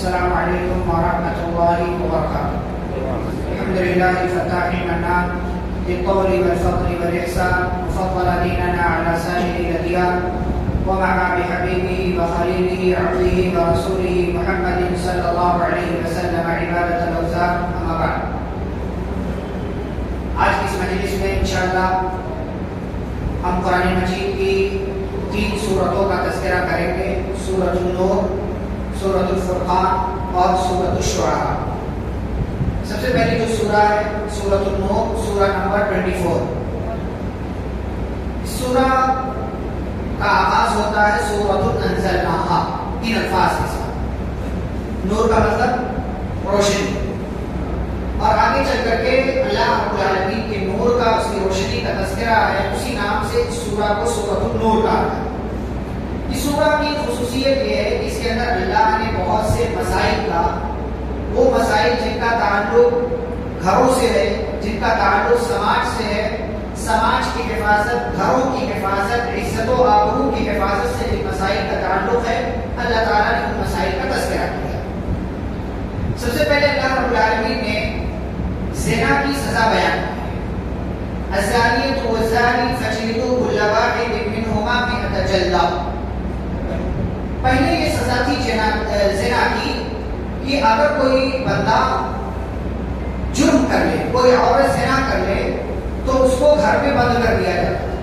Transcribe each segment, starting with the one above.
السلام علیکم ورحمۃ اللہ وبرکاتہ. الحمد للہ الفتاح المنان بالطول والفضل والإحسان وفضل ديننا على سائر الأديان ومع بحبيبه وخليله عبده ورسوله محمد صلى الله عليه وسلم عبادة الأوثان. أما بعد, آج کی اس مجلس میں انشاءاللہ ہم قرآن مجید کی 3 سورتوں کا تذکرہ کریں گے: سورۃ النور، سورۃ الفرقان اور سورۃ الشعراء. سب سے پہلی جو سورہ ہے سورۃ النور، سورہ نمبر 24. اس سورہ کا آغاز ہوتا ہے سورۃ انزلناہا، 3 الفاظ کے ساتھ. نور کا مطلب روشنی، اور آگے چل کر کے اللہ رب العالمین کے نور کا، اس کی روشنی کا تذکرہ ہے. اسی نام سے اس سورہ کو سورۃ النور کہا ہے. اس سورہ کی خصوصیت یہ ہے کہ اس کے اندر اللہ نے بہت سے مسائل کا، وہ مسائل جن کا تعلق گھروں سے ہے، جن کا تعلق سماج سے ہے، سماج کی حفاظت، گھروں کی حفاظت، عزت و آبرو کی حفاظت سے جن مسائل کا تعلق ہے، اللہ تعالیٰ نے ان مسائل کا تذکرہ کیا. سب سے پہلے اللہ رب العالمین نے زنا کی سزا بیان کی. الزانیۃ والزانی فاجلدوا کل واحد منہما 100 جلدہ. پہلے یہ سزا تھی زنا کی کہ اگر کوئی بندہ جرم کر لے، کوئی عورت زنا کر لے، تو اس کو گھر پہ بند کر دیا جاتا ہے.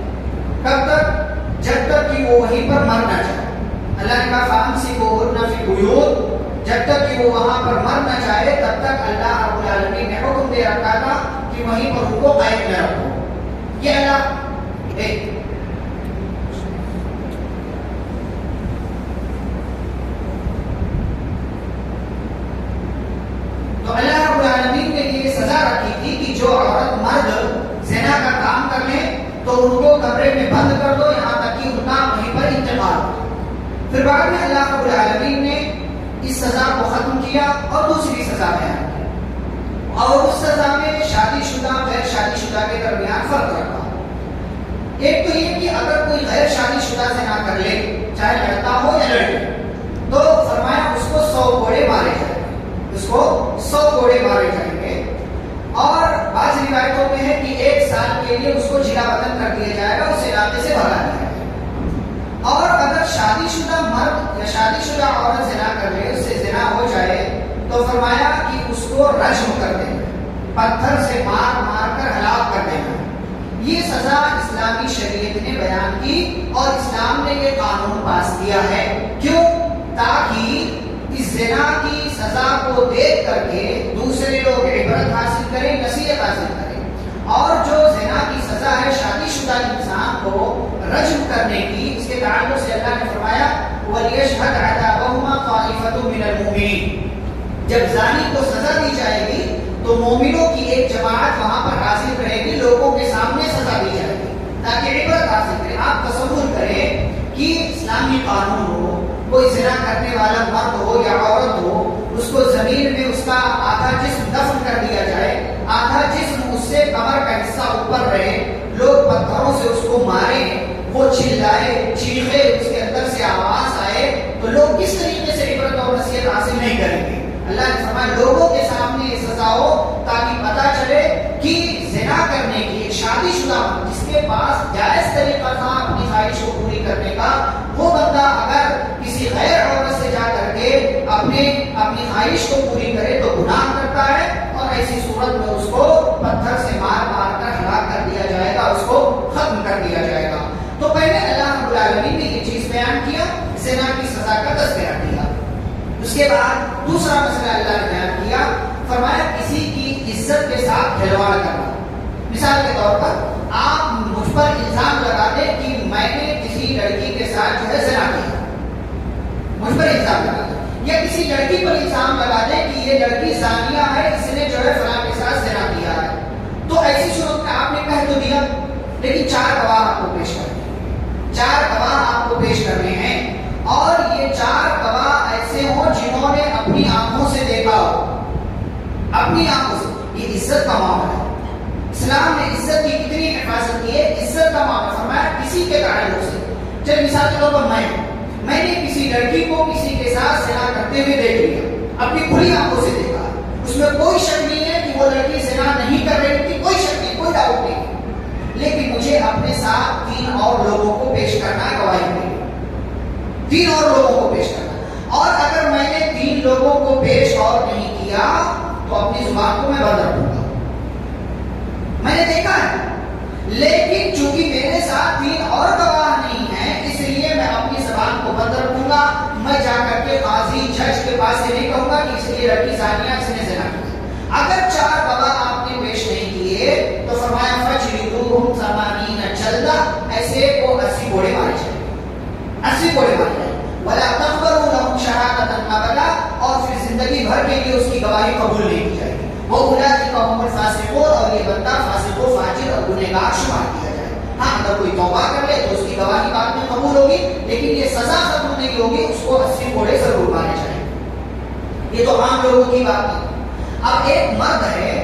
کب تک؟ جب تک کہ وہ وہیں پر مر نہ جائے. اللہ نے کہا فَأَمْسِكُوهُنَّ فِي الْبُيُوتِ، جب تک کہ وہ وہاں پر مر نہ جائے تب تک اللہ رب العالمین نے حکم دے رکھا تھا کہ وہیں پر ان کو قید نہ رکھو. یہ اللہ تو اللہ رب العالمین نے یہ سزا رکھی تھی کہ جو عورت مرد زنا کا کام کر لیں تو ان کو کمرے میں بند کر دو یہاں تک کہ ان کا وہیں پر انتقال ہو. پھر بعد میں اللہ رب العالمین نے اس سزا کو ختم کیا اور دوسری سزا بیان کی، اور اس سزا میں شادی شدہ غیر شادی شدہ کے درمیان فرق رکھا. ایک تو یہ کہ اگر کوئی غیر شادی شدہ زنا کر لے، چاہے لڑکا ہو یا لڑکی، تو فرمایا اس کو 100 کوڑے مارے جائیں گے، اس کو 100 کوڑے مارے جائیں گے. اور بعض روایتوں میں ہے کہ 1 سال کے لیے اس کو جلا وطن کر دیا جائے گا، اس علاقے سے بھگا دیا جائے گا. اور اگر شادی شدہ مرد یا شادی شدہ عورت زنا کر لے، اس سے زنا ہو جائے، تو فرمایا کہ اس کو رجم کر دیں گے، پتھر سے مار مار کر ہلاک کر دیں گے. یہ سزا اسلامی شریعت نے بیان کی اور اسلام نے یہ قانون پاس کیا ہے. کیوں؟ تاکہ اس زنا کی سزا کو دیکھ کر کے دوسرے لوگ عبرت حاصل کریں، نصیحت حاصل کریں. اور جو زنا کی سزا ہے شادی شدہ انسان کو رجم کرنے کی، اس کے تعلق سے اللہ نے فرمایا وَلْيَشْهَدْ عَذَابَهُمَا طَائِفَةٌ مِّنَ الْمُؤْمِنِينَ. جب زانی کو سزا دی جائے گی تو مومنوں کی ایک جماعت وہاں پر حاضر رہے گی، لوگوں کے سامنے سزا دی جائے گی تاکہ عبرت حاصل کریں. آپ تصور کریں کہ اسلامی قانون ہو، کوئی زنا کرنے والا مرد ہو یا عورت ہو، اس کو زمین میں اس کا آدھا جسم دفن کر دیا جائے، آدھا جسم اس سے کمر کا حصہ اوپر رہے، لوگ پتھروں سے اس کو مارے، وہ چلائے چیخے، اس کے اندر سے آواز آئے، تو لوگ کس طریقے سے عبرت اور نصیحت حاصل نہیں کریں گے؟ اللہ نے فرمایا لوگوں کے سامنے یہ سزا ہو تاکہ پتہ چلے کہ زنا کرنے کی ایک شادی شدہ جس کے پاس جائز طریقہ تھا اپنی خواہش کو پوری کرنے کا، وہ بندہ اگر کسی غیر عورت سے جا کر کے اپنی خواہش کو پوری کرے تو گناہ کرتا ہے، اور ایسی صورت میں اس کو پتھر سے مار مار کر ہلاک کر دیا جائے گا، اس کو ختم کر دیا جائے گا. تو پہلے اللہ رب العالمین نے یہ چیز بیان کیا، زنا کی سزا کا تذکرہ کیا. اس کے بعد دوسرا مسئلہ اللہ نے بیان کیا، فرمایا کسی کی عزت کے ساتھ کھلواڑ کرنا. مثال کے طور پر آپ مجھ پر الزام لگا دیں کہ میں نے کسی لڑکی کے ساتھ جو ہے زنا کیا، مجھ پر الزام لگا دیں، یا کسی لڑکی پر الزام لگا دیں کہ یہ لڑکی زانیہ ہے، اس نے جو ہے فلاں کے ساتھ زنا کیا ہے. تو ایسی صورت میں آپ نے کہہ تو دیا، لیکن 4 گواہ آپ کو پیش کرنے ہیں، 4 گواہ آپ کو پیش کرنے ہیں، اور یہ 4 گواہ ایسے ہوں جنہوں نے اپنی آنکھوں سے دیکھا ہو، اپنی آنکھوں سے. یہ عزت کا معاملہ ہے. اسلام نے عزت کی کتنی حفاظت کی ہے، عزت کا معاملہ. فرمایا کسی کے تعلق سے، چل مثال کے طور پر میں نے کسی لڑکی کو کسی کے ساتھ زنا کرتے ہوئے دیکھ لیا، اپنی کھلی آنکھوں سے دیکھا ہے. اس میں کوئی شک نہیں ہے کہ وہ لڑکی زنا نہیں کر رہی تھی, کوئی شک نہیں, کوئی ڈاؤٹ نہیں. لیکن مجھے اپنے ساتھ 3 اور لوگوں کو پیش کرنا ہے گواہی کے لیے, 3 اور لوگوں کو پیش کرنا. اور اگر میں نے 3 لوگوں کو پیش اور نہیں کیا تو اپنی زبان کو میں بند رکھوں گا. میں نے دیکھا ہے, لیکن چونکہ میرے ساتھ 3 اور گواہ نہیں ہیں, اس لیے میں اپنی زبان کو بند رکھوں گا. میں جا کر کے قاضی جج کے پاس سے نہیں کہوں گا کہ اس لیے لڑکی زانیہ, اس نے زنا کیا. اگر 4 گواہ آپ نے پیش نہیں کیے تو فرمایا فجلدوہم 80 جلدہ, ایسے کو 80 کوڑے مارے جائیں, 80 کوڑے مارے جائیں. ولا تقبلوا لهم شهادة ابدا, اور پھر زندگی بھر کے لیے اس کی گواہی قبول نہیں کی جائے گی. وہ اولئک هم الفاسقون, اور یہ بندہ فاسق و فاجر اور گنہگار شمار کیا جائے. ہاں اگر کوئی توبہ کر لے تو اس کی گواہی بعد میں قبول ہوگی, لیکن یہ سزا ختم نہیں ہوگی, اس کو 80 کوڑے ضرور مارے جائیں. یہ تو عام لوگوں کی بات ہے. اب ایک مرد ہے,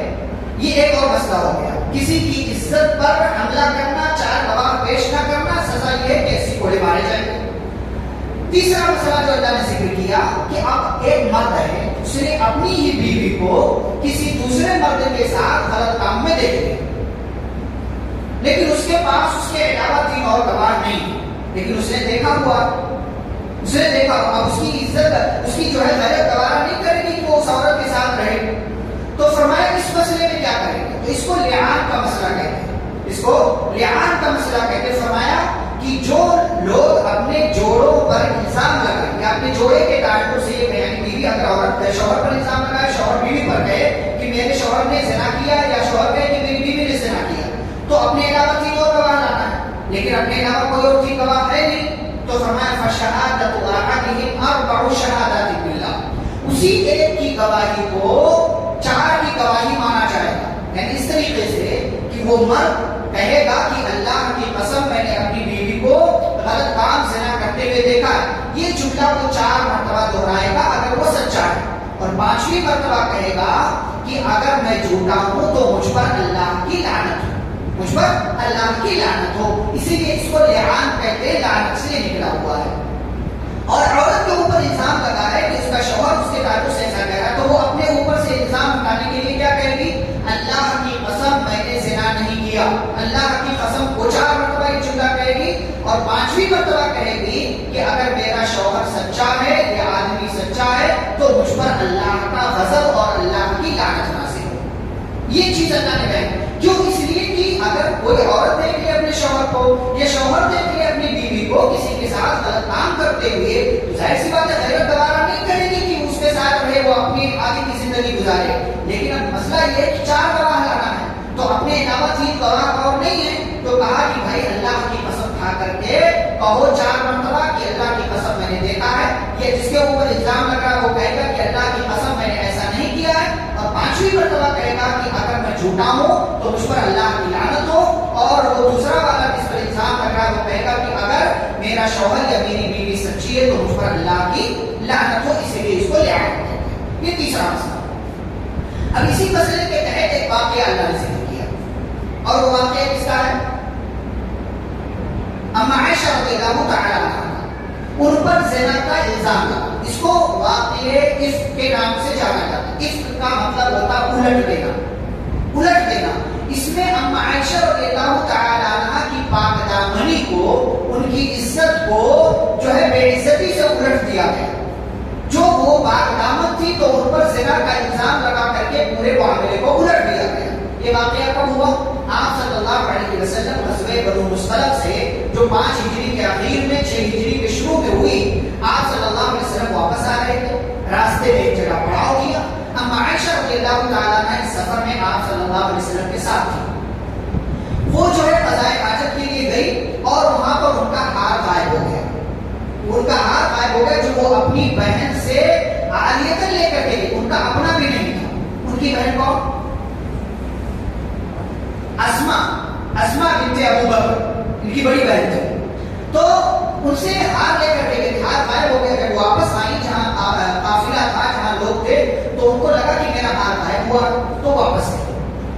یہ ایک اور مسئلہ ہو گیا. کسی کی عزت پر حملہ کرنا, 4 گواہ پیش نہ کرنا, سزا یہ ہے کہ 80 کوڑے مارے جائیں گے. تیسرا مسئلہ جو اللہ نے ذکر کیا کہ اب ایک مرد ہے, اس نے اپنی ہی بیوی کو کسی دوسرے مرد کے ساتھ غلط کام میں دیکھ لیا, لیکن اس کے پاس اس کے علاوہ 3 اور گواہ نہیں, لیکن اس نے دیکھا ہوا, اس نے دیکھا. اب اس کی عزت, اس کی جو ہے غیرت گوارا نہیں کرے گی کہ وہ اس عورت کے ساتھ رہے. تو فرمایا اس مسئلے میں کیا کریں گے؟ تو اس کو لعان کا مسئلہ کہتے ہیں, اس کو لعان کا مسئلہ کہتے ہیں. فرمایا کہ جو لوگ اپنے جوڑوں پر الزام لگائیں, یا اپنے جوڑے کے تعلق سے, یہ بیان بیوی اگر عورت شوہر پر الزام لگائے, شوہر بیوی پر کہے کہ میرے شوہر نے زنا کیا, یا شوہر کہے کہ میری بیوی نے زنا کیا, تو اپنے علاوہ 3 اور گواہ لانا ہے, لیکن اپنے علاوہ کوئی اور 3 گواہ ہے نہیں. تو فرمایا فشہادۃ احدہم 4 شہادات باللہ, اسی ایک کی گواہی کو 4 کی گواہی مانا جائے گا. یعنی اس طریقے سے کہ وہ مرد کہے گا کہ اللہ کی قسم میں نے اپنی بیوی کو غلط کام زنا کرتے ہوئے دیکھا ہے. یہ جملہ وہ 4 مرتبہ دہرائے گا اگر وہ سچا ہے, اور 5ویں مرتبہ کہے گا کہ اگر میں جھوٹا ہوں تو مجھ پر اللہ کی لعنت ہو, مجھ پر اللہ کی لعنت ہو. اسی لیے اس کو لعان کہتے ہیں, لعنت سے نکلا ہوا ہے. اور عورت کے اوپر الزام لگا ہے کہ اس کا شوہر اس کے تعلق سے ایسا کہہ رہا ہے, تو وہ اپنے اوپر سے الزام ہٹانے کے لیے کیا کہے گی؟ اللہ کی قسم میں نے زنا نہیں کیا. اللہ کی قسم کو 4 مرتبہ یہ جملہ کہے گی, اور 5ویں مرتبہ کہے گی کہ اگر میرا شوہر سچا ہے, یا آدمی سچا ہے, تو مجھ پر اللہ کا غضب اور اللہ کی لعنت نازل ہو. یہ چیز اللہ نے کہی. کیوں؟ اس لیے کہ اگر کوئی عورت دیکھ لے اپنے شوہر کو, یا شوہر دیکھ لے اپنی بیوی کو کسی کے ساتھ غلط کام کرتے ہوئے, تو ظاہر سی بات ہے غیرت گوارا نہیں کرے گی کہ اس کے ساتھ رہے, وہ اپنی آگے کی زندگی گزارے. لیکن اب مسئلہ یہ ہے کہ 4 گواہ لانا ہے, تو اپنے علاوہ 3 گواہ اور نہیں ہے. تو کہا کہ بھائی اللہ کی قسم کھا کر کے کہو 4 مرتبہ کہ اللہ کی قسم میں نے دیکھا ہے. یہ جس کے اوپر الزام لگا وہ کہے گا کہ اللہ کی قسم میں نے ایسا نہیں کیا ہے, اور 5ویں مرتبہ کہے گا کہ اگر میں جھوٹا ہوں تو مجھ پر اللہ کی لعنت ہو. اور وہ دوسرا والا جس پر الزام لگا وہ کہے گا کہ اگر میرا شوہر یا میری بیوی سچی ہے تو مجھ پر اللہ کی لعنت ہو. اسی لیے اس کو لعان کہتے ہیں. یہ تیسرا مسئلہ. اب اسی مسئلے کے تحت ایک واقعہ اللہ نے ذکر کیا, اور وہ واقعہ کس کا ہے؟ اما عائشہ رضی اللہ تعالی عنہا, ان پر زنا کا الزام لگا. اس کو واقعے عفق کے نام سے جانا جاتا ہے. عفق کا مطلب ہوتا ہے الٹ دینا, الٹ دینا. اس میں اما عائشہ رضی اللہ تعالی عنہا کی پاک دامنی کو, ان کی عزت کو جو ہے بے عزتی سے الٹ دیا گیا. جو وہ پاک دامن تھی تو ان پر زنا کا الزام لگا کر کے پورے معاملے کو الٹ دیا گیا. یہ واقعہ کب ہوا؟ آپ صلی اللہ علیہ وسلم غزوہ بنو مصطلق سے جو 5 ہجری کے اخیر میں 6 ہجری کے شروع میں ہوئی, آپ صلی اللہ علیہ وسلم واپس آ رہے تھے. راستے میں ایک جگہ پڑاؤ کیا. اما عائشہ رضی اللہ تعالیٰ عنہ اس سفر میں آپ صلی اللہ علیہ وسلم کے ساتھ تھی. وہ جو ہے قضاء حاجت کے لیے گئی, اور وہاں پر ان کا ہار غائب ہو گیا. ان کا ہار غائب ہو گیا جو وہ اپنی بہن سے عالیتاً لے کر کے گئی. ان کا اپنا بھی نہیں تھا. ان کی بہن کون؟ اسما بنت ابو بکر, ان کی بڑی بہن تھی. تو ان سے ہار لے کر کے گئے. ہار غائب ہو گیا. جب واپس آئی جہاں قافلہ تھا, جہاں لوگ تھے, تو ان کو لگا کہ میرا ہار غائب ہوا, تو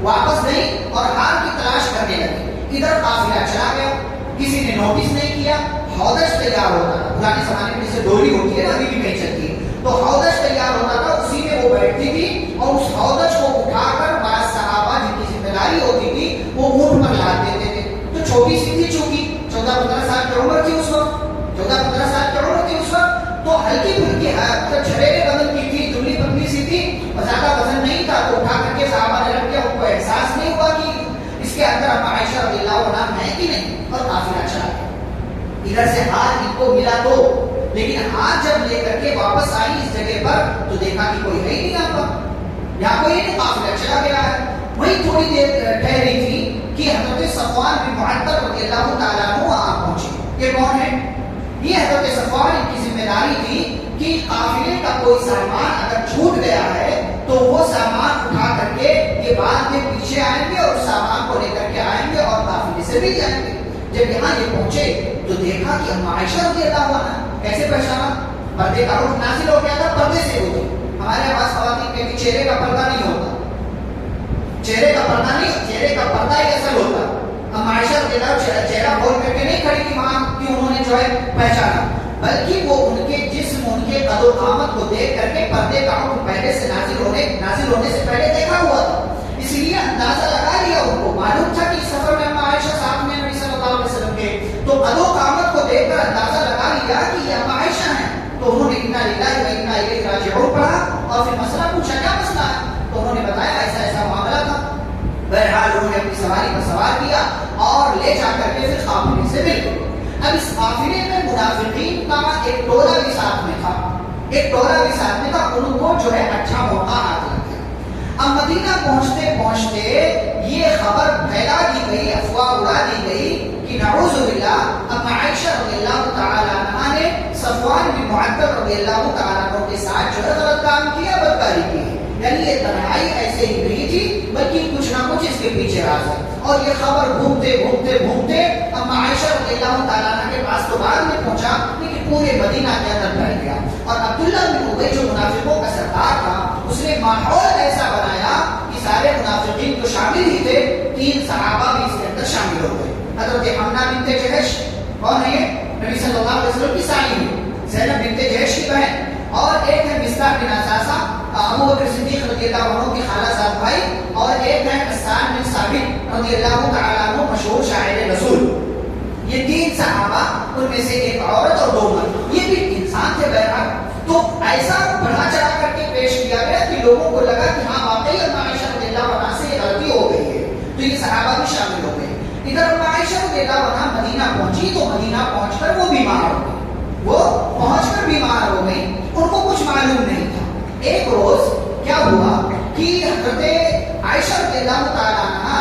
واپس گئی اور ہار کی تلاش کرنے لگی. ادھر قافلہ چلا گیا, کسی نے نوٹس نہیں کیا. حوض تیار ہوتا ہے, پرانے زمانے میں جیسے ڈولی ہوتی ہے نا, ابھی بھی کہیں چلتی ہے, تو ہودج تیار ہوتا تھا، اسی میں وہ بیٹھتی تھی اور اس ہودج کو اٹھا کر بعض صحابہ جن کی ذمہ داری ہوتی تھی وہ اونٹ پر لاد دیتے تھے. تو چھوٹی سی تھی چونکہ 14-15 سال کی عمر تھی اس وقت، 14-15 سال کی عمر تھی اس وقت، تو ہلکی پھلکی چھڑیرے بدن کی تھی، دبلی پتلی سی تھی اور زیادہ وزن نہیں تھا. تو اٹھا کر کے صحابہ نے رکھ دیا. ان کو احساس نہیں ہوا کہ اس کے اندر اما عائشہ رضی اللہ عنہا ہے کہ نہیں، اور قافلہ چلا گیا. ادھر سے ہاتھ ان کو ملا تو، لیکن ہاتھ جب لے کر کے واپس آئی اس جگہ پر تو دیکھا کہ کوئی ہے ہی نہیں یہاں پر، یہاں کوئی نہیں، قافلہ چلا گیا ہے. وہیں تھوڑی دیر ٹھہری تھی کہ حضرت صفوان بن معطل رضی اللہ تعالیٰ عنہ وہاں پہنچے. یہ کون ہے؟ یہ حضرت صفوان کی ذمہ داری تھی کہ قافلے کا کوئی سامان اگر چھوٹ گیا ہے تو وہ سامان اٹھا کر کے یہ بعد میں پیچھے آئیں گے اور سامان کو لے کر کے آئیں گے اور قافلے سے بھی جائیں گے. جب یہاں یہ پہنچے تو دیکھا کہ اما عائشہ رضی اللہ عنہا. کیسے پہچانا؟ پردے کا رخ نازل ہو گیا تھا، پردے سے ہوتی. ہمارے پاس خواتین کے چہرے کا پردہ نہیں ہوتا، چہرے کا پردہ نہیں، چہرے کا پردہ ہی اصل ہوتا. اما عائشہ رضی اللہ عنہا چہرہ کھول کر کے نہیں کھڑی تھی وہاں کہ انہوں نے جو ہے پہچانا، بلکہ وہ ان کے جسم، ان کے قد و قامت کو دیکھ کر کے پردے کا حکم پہلے سے نازل ہونے سے پہلے دیکھا ہوا تھا. اس لیے اندازہ لگا لیا، ان کو معلوم تھا کہ اس سفر میں اما عائشہ ساتھ میں نبی صلی اللہ علیہ وسلم کے. تو قد و قامت کو دیکھ کر اندازہ لگا لیا کہ یہ اما عائشہ ہیں. تو انہوں نے انا للہ و انا الیہ راجعون پڑھا اور پھر مسئلہ پوچھا کیا مسئلہ ہے. تو انہوں نے بتایا ایسا ایسا معاملہ تھا. بہرحال انہوں نے اپنی سواری پر سوار کیا اور لے جا کر کے پھر قافلے سے مل گئے. اب اس قافلے میں منافقین کا ایک ٹولہ بھی ساتھ میں تھا، ایک ٹولہ بھی ساتھ میں تھا. ان کو جو ہے اچھا موقع ہاتھ لگ گیا. اب مدینہ پہنچتے پہنچتے یہ خبر پھیلا دی گئی، افواہ اڑا دی گئی کہ نعوذ باللہ اما عائشہ رضی اللہ تعالی عنہا نے صفوان بن معطل رضی اللہ تعالی عنہ کے ساتھ جو ہے غلط کام کیا، بدکاری کی. یعنی یہ تنہائی ایسے ہی نہیں تھی بلکہ کچھ نہ کچھ اس کے پیچھے راز ہے. اور یہ خبر گھومتے گھومتے گھومتے اما عائشہ رضی اللہ تعالیٰ عنہ کے پاس تو بعد میں پہنچا، لیکن پورے مدینہ کے اندر پھیل گیا. اور عبداللہ بن ابی جو منافقوں کا سردار تھا، اس نے ماحول ایسا بنایا کہ سارے منافقین تو شامل ہی تھے، 3 صحابہ بھی اس کے اندر شامل ہو گئے. حضرت حمنہ بنت جہش، کون ہے یہ؟ نبی صلی اللہ علیہ وسلم کی سالی ہے، زینب بنت جہش کی بہن. اور ایک ہے مصطح بن اساسہ، ابو بکر صدیق رضی اللہ عنہ کی خالہ زاد بھائی. اور ایک ہے حسان بن ثابت رضی اللہ تعالیٰ عنہ مشہور شاعر رسول. یہ 3 صحابہ، ان میں سے ایک عورت اور 2 مرد، یہ بھی انسان تھے بہرحال. تو ایسا بڑھا چڑھا کر کے پیش کیا گیا کہ لوگوں کو لگا کہ ہاں واقعی اما عائشہ رضی اللہ عنہا سے یہ غلطی ہو گئی ہے. تو یہ صحابہ بھی شامل ہو گئے. ادھر اما عائشہ رضی اللہ عنہا مدینہ پہنچی تو مدینہ پہنچ کر وہ بیمار ہو گئی. وہ پہنچ کر بیمار ہو گئی، ان کو کچھ معلوم نہیں تھا. ایک روز کیا ہوا کہ حضرت عائشہ رضی اللہ تعالیٰ عنہا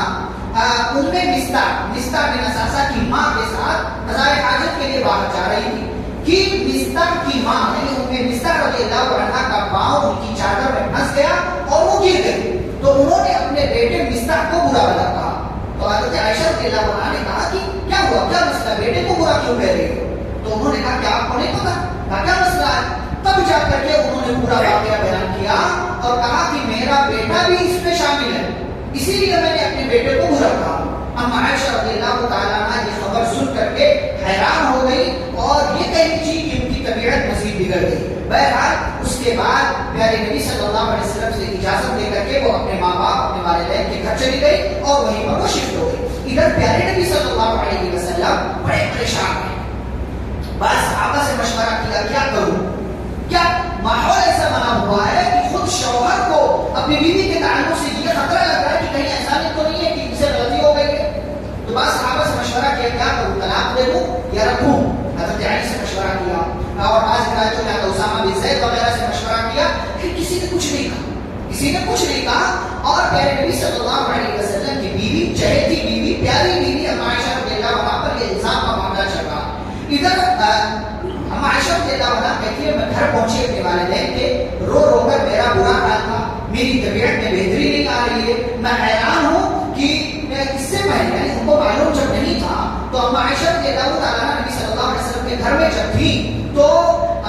مصطح بن اساسہ کی ماں کے ساتھ قضاء حاجت کے لیے باہر جا رہی تھی کہ مصطح کی ماں یعنی مصطح رضی اللہ عنہا کا پاؤں ان کی چادر میں پھنس گیا اور وہ گر گئی. تو انہوں نے اپنے بیٹے مصطح کو برا بھلا کہا. تو حضرت عائشہ رضی اللہ عنہا نے کہا کہ کیا ہوا، کیا مسئلہ، بیٹے کو برا کیوں کہہ رہی ہو؟ تو انہوں نے کہا کہ آپ کو نہیں پتا کیا مسئلہ ہے. تب جا کر کے انہوں نے پورا واقعہ بیان کیا اور کہا کہ میرا بیٹا بھی اس میں شامل ہے، اسی لیے میں نے اپنے بیٹے کو برا کہا. اما عائشہ رضی اللہ تعالیٰ عنہ یہ خبر سن کر کے حیران ہو گئی اور یہ کہہ رہی تھی کہ ان کی طبیعت مزید بگڑ گئی. بہرحال اس کے بعد پیارے نبی صلی اللہ علیہ وسلم سے اجازت لے کر کے وہ اپنے ماں باپ، اپنے والدین کے گھر چلی گئی اور وہیں پر وہ شفٹ ہو گئی. ادھر پیارے نبی صلی اللہ علیہ وسلم بڑے پریشان ہیں. بعض صحابہ سے مشورہ کیا کیا کروں، کیا ماحول ایسا بنا ہوا ہے کہ خود شوہر کو اپنی بیوی کے تعلق سے یہ خطرہ لگ رہا ہے کہ کہیں ایسا نہیں تو نہیں ہے کہ ان سے غلطی ہو گئی ہے. تو بعض صحابہ سے مشورہ کیا کیا کروں، طلاق دے دوں یا رکھوں. حضرت علی سے مشورہ کیا اور بعض روایتوں میں اسامہ بن زید وغیرہ سے مشورہ کیا، پھر کسی نے کچھ نہیں کہا، کسی نے کچھ نہیں کہا. اور پیارے نبی صلی اللہ علیہ وسلم کی بیوی، چہیتی بیوی، پیاری بیوی اما عائشہ رضی اللہ عنہا پر یہ الزام کا معاملہ چل رہا. ادھر اما عائشہ رضی اللہ عنہا کہتی ہے میں گھر پہنچی اپنے والدین کے، رو رو کر میرا برا حال تھا، میری طبیعت میں بہتری نہیں آ رہی ہے. میں حیران ہوں کہ اس سے پہلے یعنی ان کو معلوم جب نہیں تھا تو اما عائشہ رضی اللہ تعالیٰ عنہ نبی صلی اللہ علیہ وسلم کے گھر میں جب تھی تو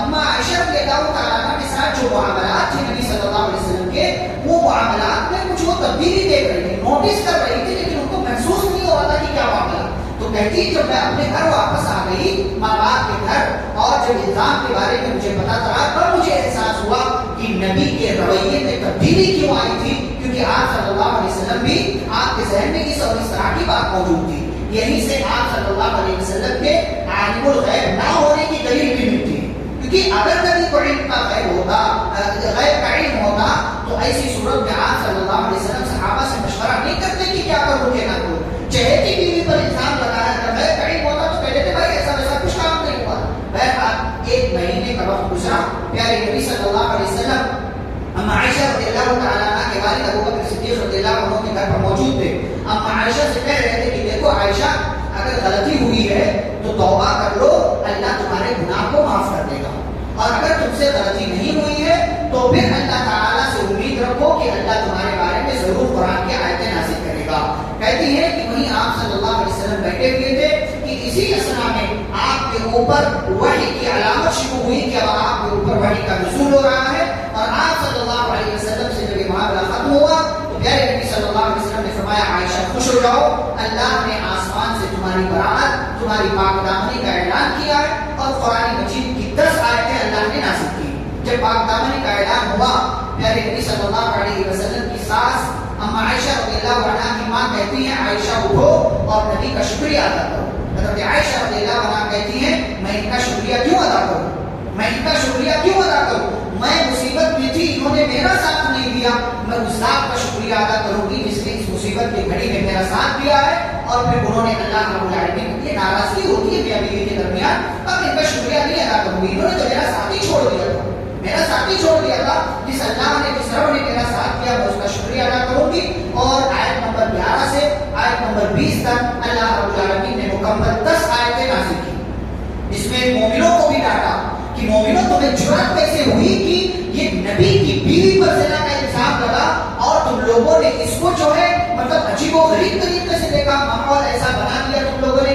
اما عائشہ رضی اللہ تعالیٰ عنہ کے ساتھ جو معاملات تھے نبی صلی اللہ علیہ وسلم کے، وہ معاملات میں کچھ وہ تبدیلی دیکھ رہی تھی، نوٹس کر رہی تھی، لیکن ان کو محسوس نہیں ہو رہا تھا کہ کیا معاملہ. تو کہتی جب میں اپنے گھر واپس آ گئی، ماں باپ کے گھر، اور جب جب الزام کے بارے میں مجھے پتا چلا تب مجھے احساس ہوا کہ نبی کے رویے میں تبدیلی کیوں آئی تھی، کیونکہ آپ صلی اللہ علیہ وسلم بھی آپ کے ذہن میں اس اور اس طرح کی بات موجود تھی. یہیں سے آپ صلی اللہ علیہ وسلم کے عالم الغیب نہ ہونے کی دلیل بھی ملتی ہے. کیونکہ اگر کبھی کوئی علم کا غیب ہوتا، غیب کا علم ہوتا، تو ایسی صورت میں آپ صلی اللہ علیہ وسلم صحابہ سے مشورہ نہیں کرتے کہ کیا کروں کہ نہ کروں. چہیتی بیوی پر الزام لگایا، اگر غیب کا علم ہوتا تو کہتے تھے بھائی ایسا ویسا کچھ کام نہیں ہوا. بہرحال ایک مہینے کا وقت گزرا، پیارے نبی صلی اللہ علیہ وسلم اما عائشہ رضی اللہ تعالیٰ عنہ کے والد ابو بکر صدیق رضی اللہ عنہ کے گھر پر موجود تھے. اما عائشہ سے کہہ رہے تھے کہ دیکھو عائشہ، اگر غلطی ہوئی ہے تو توبہ کر لو، اللہ تمہارے گناہ کو معاف کر دے گا، اور اگر تم سے غلطی نہیں ہوئی ہے تو پھر اللہ تعالیٰ سے امید رکھو کہ اللہ تمہارے بارے میں ضرور قرآن کی آیتیں نازل کرے گا. کہتی ہے کہ وہیں آپ صلی اللہ علیہ وسلم بیٹھے ہوئے تھے کہ اسی اسنا میں آپ کے اوپر وحی کی علامت شروع ہوئی کہ اب آپ کے اوپر وحی کا نزول ہو رہا ہے. اور آپ صلی اللہ علیہ وسلم سے جب یہ معاملہ ختم ہوا تو پیارے نبی صلی اللہ علیہ وسلم نے فرمایا عائشہ خوش ہو جاؤ، اللہ نے آسمان سے تمہاری برات، تمہاری پاک دامنی کا اعلان کیا ہے، اور قرآن مجید کی 10 آیتیں اللہ نے نازل کی. جب پاک دامنی کا اعلان ہوا، پیارے نبی صلی اللہ علیہ وسلم کی ساس اما عائشہ رضی اللہ عنہا کی ماں کہتی ہیں عائشہ اٹھو اور نبی کا شکریہ ادا کرو. حضرت عائشہ رضی اللہ عنہا کہتی ہیں میں ان کا شکریہ کیوں ادا کروں، میں ان کا شکریہ کیوں ادا کروں، میں مصیبت میں تھی، انہوں نے میرا ساتھ نہیں دیا، میں اس ذات کا شکریہ ادا کروں گی جس نے اس مصیبت کی گھڑی میں میرا ساتھ دیا ہے. اور پھر انہوں نے اللہ رب العالمین کی ناراضگی ہوتی ہے میاں بیوی کے درمیان، اب ان کا شکریہ نہیں ادا کروں گی، انہوں نے تو میرا ساتھ ہی چھوڑ دیا تھا، میرا ساتھ ہی چھوڑ دیا تھا، جس اللہ نے جس رب نے میرا ساتھ کیا میں اس کا شکریہ ادا کروں گی. اور آیت نمبر 11 سے آیت نمبر 20 تک اللہ رب العالمین نے مکمل 10 آیتیں نازل کی، جس میں مومنوں کو بھی ڈانٹا کہ مومنوں تمہیں جرأت کیسے ہوئی کہ یہ نبی کی بیوی پر زنا کا الزام لگا، اور تم لوگوں نے اس کو جو ہے مطلب عجیب و غریب طریقے سے دیکھا، ماحول ایسا بنا دیا تم لوگوں نے،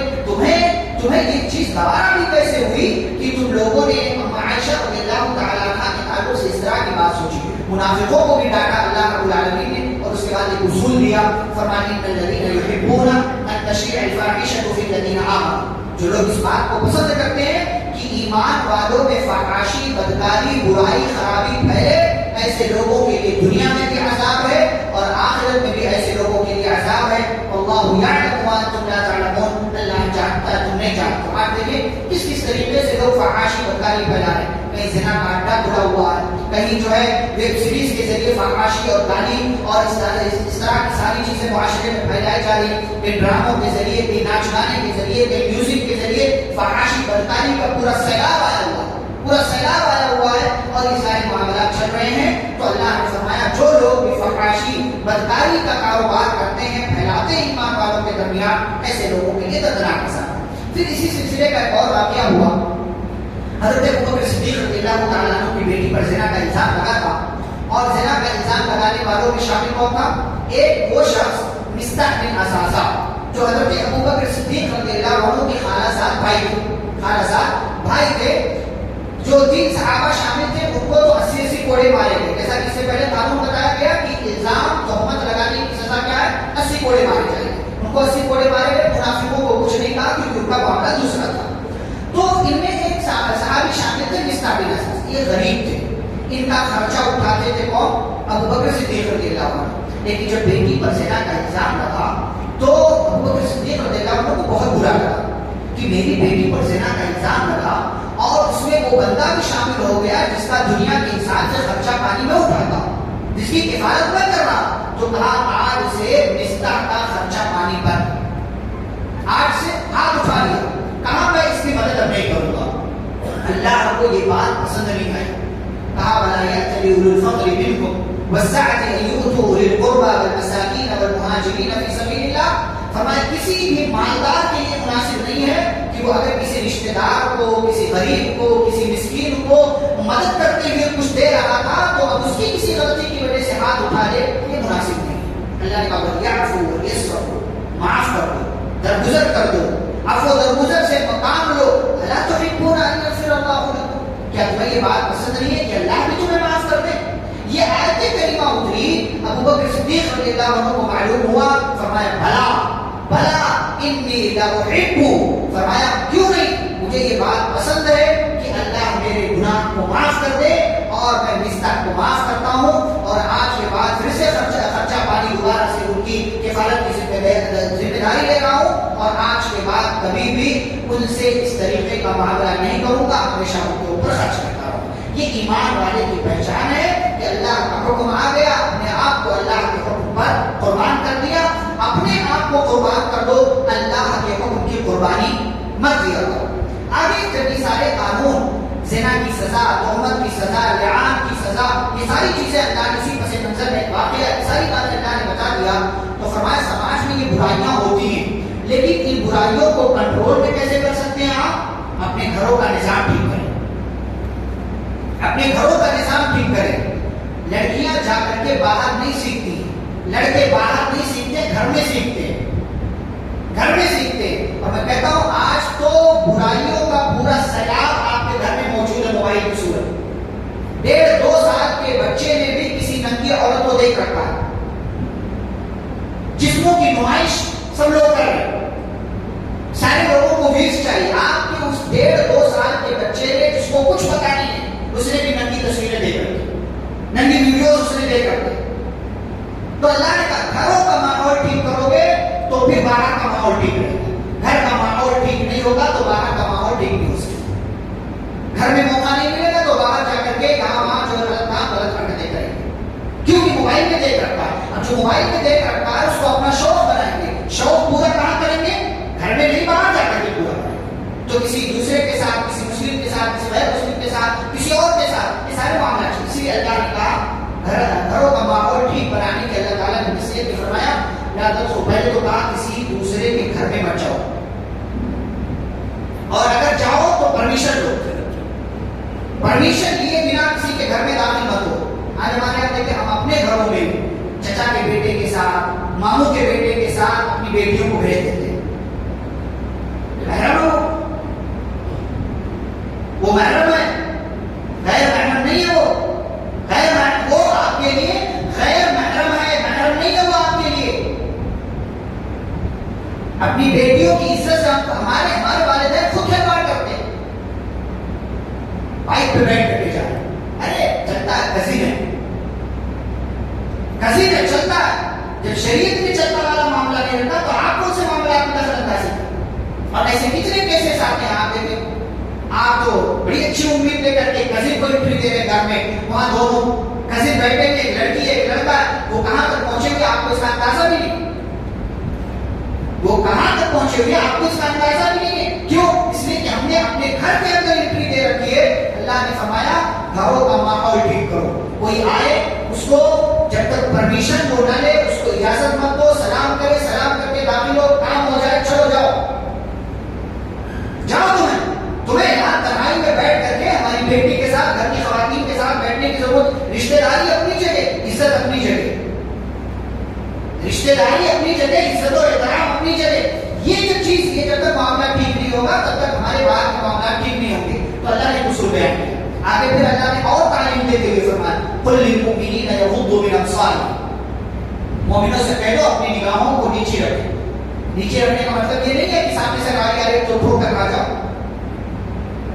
تمہیں یہ چیز گوارا بھی کیسے ہوئی کہ تم لوگوں نے اما عائشہ رضی اللہ تعالیٰ عنہا کے تعلق سے اس طرح کی بات سوچی. منافقوں کو بھی ڈانٹا اللہ رب العالمین نے، اور اس کے بعد ایک اصول دیا، فرمایا ان الذین یحبون ان تشیع الفاحشۃ فی الذین آمنوا، جو لوگ اس بات کو پسند کرتے ہیں کہ ایمان والوں میں فحاشی، بدکاری، برائی، خرابی پھیلے، ایسے لوگوں کے لیے دنیا میں بھی عذاب ہے اور آخرت میں بھی ایسے لوگوں کے لیے عذاب ہے. واللہ یعلم وانتم لا تعلمون، اللہ جانتا ہے تم نہیں جانتے. آپ دیکھیں کس طریقے سے لوگ فحاشی، بدکاری پھیلا رہے ہیں. کہیں زنا کا اڈا کھلا ہوا ہے، کہیں جو ہے ویب سیریز کے ذریعے فحاشی اور گالی اور اس طرح کی ساری چیزیں معاشرے میں پھیلائی جا رہی ہیں. کہیں ڈراموں کے ذریعے، کہیں ناچ گانے کے ذریعے، کہیں میوزک کے ذریعے فحاشی، بدکاری کا پورا سیلاب آیا ہوا ہے، پورا سیلاب آیا ہوا ہے، اور یہ سارے معاملات چل رہے ہیں. تو اللہ نے فرمایا جو لوگ بھی فحاشی، بدکاری کا کاروبار کرتے ہیں، پھیلاتے ہیں ایمان والوں کے درمیان، ایسے لوگوں کے لیے دردناک عذاب ہے. پھر اسی سلسلے کا ایک اور واقعہ ہوا. حضرت ابو بکر صدیق رضی اللہ تعالیٰ عنہ کی بیٹی پر زنا کا الزام لگا تھا، اور زنا کا الزام لگانے والوں میں شامل کون تھا؟ ایک وہ شخص مصطح بن اساسہ، جو حضرت ابو بکر صدیق رضی اللہ عنہ کے خالہ زاد بھائی تھے. جو 3 صحابہ شامل تھے ان کو تو 80 کوڑے مارے گئے، جیسا کہ اس سے پہلے قانون بتایا گیا کہ الزام تہمت لگانے کی سزا کیا ہے؟ 80 کوڑے مارے جائیں گے. ان کو 80 کوڑے مارے گئے. منافقوں کو کچھ نہیں کہا کیونکہ ان کا معاملہ دوسرا تھا. تو ان میں ایک صحابی شامل تھے مصطح بن اساسہ، یہ غریب تھے، ان کا خرچہ اٹھاتے تھے کون؟ ابو بکر صدیق رضی اللہ عنہ. لیکن جب بیٹی پر زنا کا الزام لگا تو ابو بکر صدیق رضی اللہ عنہ کو بہت برا لگا کہ میری بیٹی پر زنا کا الزام لگا، اور اس میں وہ بندہ بھی شامل ہو گیا جس کا دنیا کے انسان سے خرچہ پانی میں اٹھاتا، جس کی کفالت میں کر رہا. تو کہا آج سے مصطح کا خرچہ پانی پر، آج سے ہاتھ اٹھا لیا، کہا میں اس کی مدد اب نہیں کروں گا. اللہ کو یہ بات پسند نہیں آئی. کہا وَلَا يَأْتَلِ أُولُو الْفَضْلِ مِنْكُمْ وَالسَّعَةِ أَن يُؤْتُوا أُولِي الْقُرْبَى وَالْمَسَاكِينَ وَالْمُهَاجِرِينَ فِي سَبِيلِ اللَّهِ. فرمایا کسی بھی مالدار کے لیے مناسب نہیں ہے کہ وہ اگر کسی رشتہ دار کو، کسی غریب کو، کسی مسکین کو مدد کرتے ہوئے کچھ دے رہا تھا تو اب اس کی کسی غلطی کی وجہ سے ہاتھ اٹھا لے، یہ مناسب نہیں. اللہ نے کہا وَلْيَعْفُوا وَلْيَصْفَحُوا، معاف کر دو، درگزر کر دو، عفو درگزر سے مقام لو. أَلَا تُحِبُّونَ أَن يَغْفِرَ اللَّهُ لَكُمْ، کیا تمہیں یہ بات پسند نہیں ہے کہ اللہ بھی تمہیں معاف کر دے؟ یہ آیت کریمہ اتری، ابو بکر صدیق رضی اللہ عنہ کو معلوم ہوا. فرمایا بھلا انی لأحب، فرمایا کیوں نہیں، مجھے یہ بات پسند ہے کہ اللہ معاف کر دے اور میں مستاق کو معاف کرتا ہوں اور آج کے بعد پھر سے خرچہ پانی دوبارہ سے ان کی کفالت کی ذمہ داری لے رہا ہوں اور آج کے بعد کبھی بھی ان سے اس طریقے کا معاملہ نہیں کروں گا، ہمیشہ ان کے اوپر خرچ کرتا رہوں گا۔ یہ ایمان والے کی پہچان ہے کہ اللہ کا حکم آ گیا، اپنے آپ کو اللہ کے حکم پر قربان کر دیا۔ اپنے آپ کو قربان کر دو، اللہ کے حکم کی قربانی مت دیا کرو۔ آگے جب یہ سارے قانون، زنا کی سزا، تہمت کی سزا، لعان کی سزا، یہ ساری چیزیں اللہ نے اسی پس منظر میں واقعہ ساری باتیں اللہ نے بتا دیا تو فرمایا سماج میں یہ برائیاں ہوتی ہیں، لیکن ان برائیوں کو کنٹرول میں کیسے کر سکتے ہیں؟ آپ اپنے گھروں کا نظام ٹھیک کریں، اپنے گھروں کا نظام ٹھیک کریں۔ لڑکیاں جا کر کے باہر نہیں سیکھتی، لڑکے باہر نہیں سیکھتے، گھر میں سیکھتے ہیں، گھر میں سیکھتے ہیں۔ اور میں کہتا ہوں آج تو برائیوں کا پورا سیلاب آپ کے گھر میں موجود ہے موبائل کی صورت۔ 1.5-2 سال کے بچے نے بھی کسی ننگی عورت کو دیکھ رکھا ہے، جسموں کی نمائش سب لوگ کر رہے ہیں، سارے لوگوں کو ویوز چاہیے۔ آپ کے اس 1.5-2 سال کے بچے نے جس کو کچھ پتا نہیں ہے، اس نے بھی ننگی تصویریں دیکھ رکھی، ننگی ویڈیوز اس نے دیکھ رکھے۔ تو اللہ نے کہا گھروں کا ماحول ٹھیک کرو گے تو پھر باہر کا ماحول ٹھیک رہے گا، گھر کا ماحول ٹھیک نہیں ہوگا تو باہر کا ماحول ٹھیک نہیں ہو سکتا۔ گھر میں موقع نہیں ملے گا تو باہر جا کر کے یہاں وہاں جو غلط کام غلط حرکتیں کریں گے، کیونکہ موبائل میں دیکھ رکھا ہے۔ اب جو موبائل میں دیکھ رکھا ہے اس کو اپنا شوق بنائیں گے، شوق پورا کہاں کریں گے؟ گھر میں نہیں، باہر جا کر کے پورا کریں گے۔ تو کسی دوسرے کے ساتھ، کسی مسلم کے ساتھ، کسی غیر مسلم کے ساتھ، کسی اور کے ساتھ، یہ سارے معاملات۔ اسی لیے اللہ نے کہا گھروں کا ماحول ٹھیک بنانے کے اللہ تعالیٰ نے نصیحت بھی فرمایا۔ پہلے تو کہا کسی دوسرے کے گھر میں مت جاؤ، اور اگر جاؤ تو پرمیشن لو، پرمیشن لیے بنا کسی کے گھر میں داخل مت ہو۔ آج ہمارے یہاں دیکھیں ہم اپنے گھروں میں چچا کے بیٹے کے ساتھ، ماموں کے بیٹے کے ساتھ اپنی بیٹیوں کو بھیج دیتے ہیں۔ محرم ہو، وہ محرم ہے، غیر محرم نہیں ہے، وہ غیر محرم، وہ آپ کے لیے غیر محرم ہے، محرم نہیں ہے وہ آپ کے لیے۔ اپنی بیٹیوں کی عزت سے ہمارے والدین خود کھلواڑ کرتے ہیں، بائک پہ بیٹھ کر کے جا رہے، ارے چلتا ہے، کزن ہے، کزن ہے، چلتا ہے۔ جب شریعت میں چلتا والا معاملہ نہیں رہتا تو آپ کون سے معاملات میں دخل اندازی کرتے؟ اور ایسے کتنے کیسز آتے ہیں آپ دیکھیں، آپ تو بڑی اچھی امید لے کر کے کزن کو انٹری دے رہے گھر میں، وہاں دونوں کزن بیٹھے گے، ایک لڑکی ہے ایک لڑکا ہے، وہ کہاں تک پہنچے گے آپ کو اس کا اندازہ بھی نہیں، وہ کہاں تک پہنچے ہوئے آپ کو اس کا اندازہ بھی نہیں ہے۔ کیوں؟ اس لیے کہ ہم نے اپنے گھر کے اندر انٹری دے رکھی ہے۔ اللہ نے فرمایا گھروں کا ماحول ٹھیک کرو، کوئی آئے اس کو جب تک پرمیشن وہ نہ لے اس کو اجازت مت دو، سلام کرے، سلام کر کے داخل ہو، کام ہو جائے، چلو جاؤ جاؤ، تمہیں یہاں تنہائی میں بیٹھ کر کے ہماری بیٹی کے ساتھ، گھر کی خواتین کے ساتھ بیٹھنے کی ضرورت، رشتے داری اپنی جگہ، عزت اپنی جگہ، رشتے داری اپنی جگہ، عزت و احترام اپنی جگہ۔ یہ جو چیز، یہ جب تک معاملہ ٹھیک نہیں ہوگا تب تک ہمارے باہر کے معاملات ٹھیک نہیں ہوں گے۔ تو اللہ نے اصول بیان کیا، آگے پھر اللہ نے اور تعلیم دیتے ہوئے فرمایا قل للمؤمنین یغضوا من ابصارهم، مومنوں سے کہہ دو اپنی نگاہوں کو نیچے رکھیں۔ نیچے رکھنے کا مطلب یہ نہیں ہے کہ سامنے سے گاڑی آ رہی تو ٹھوک کر آ جاؤ،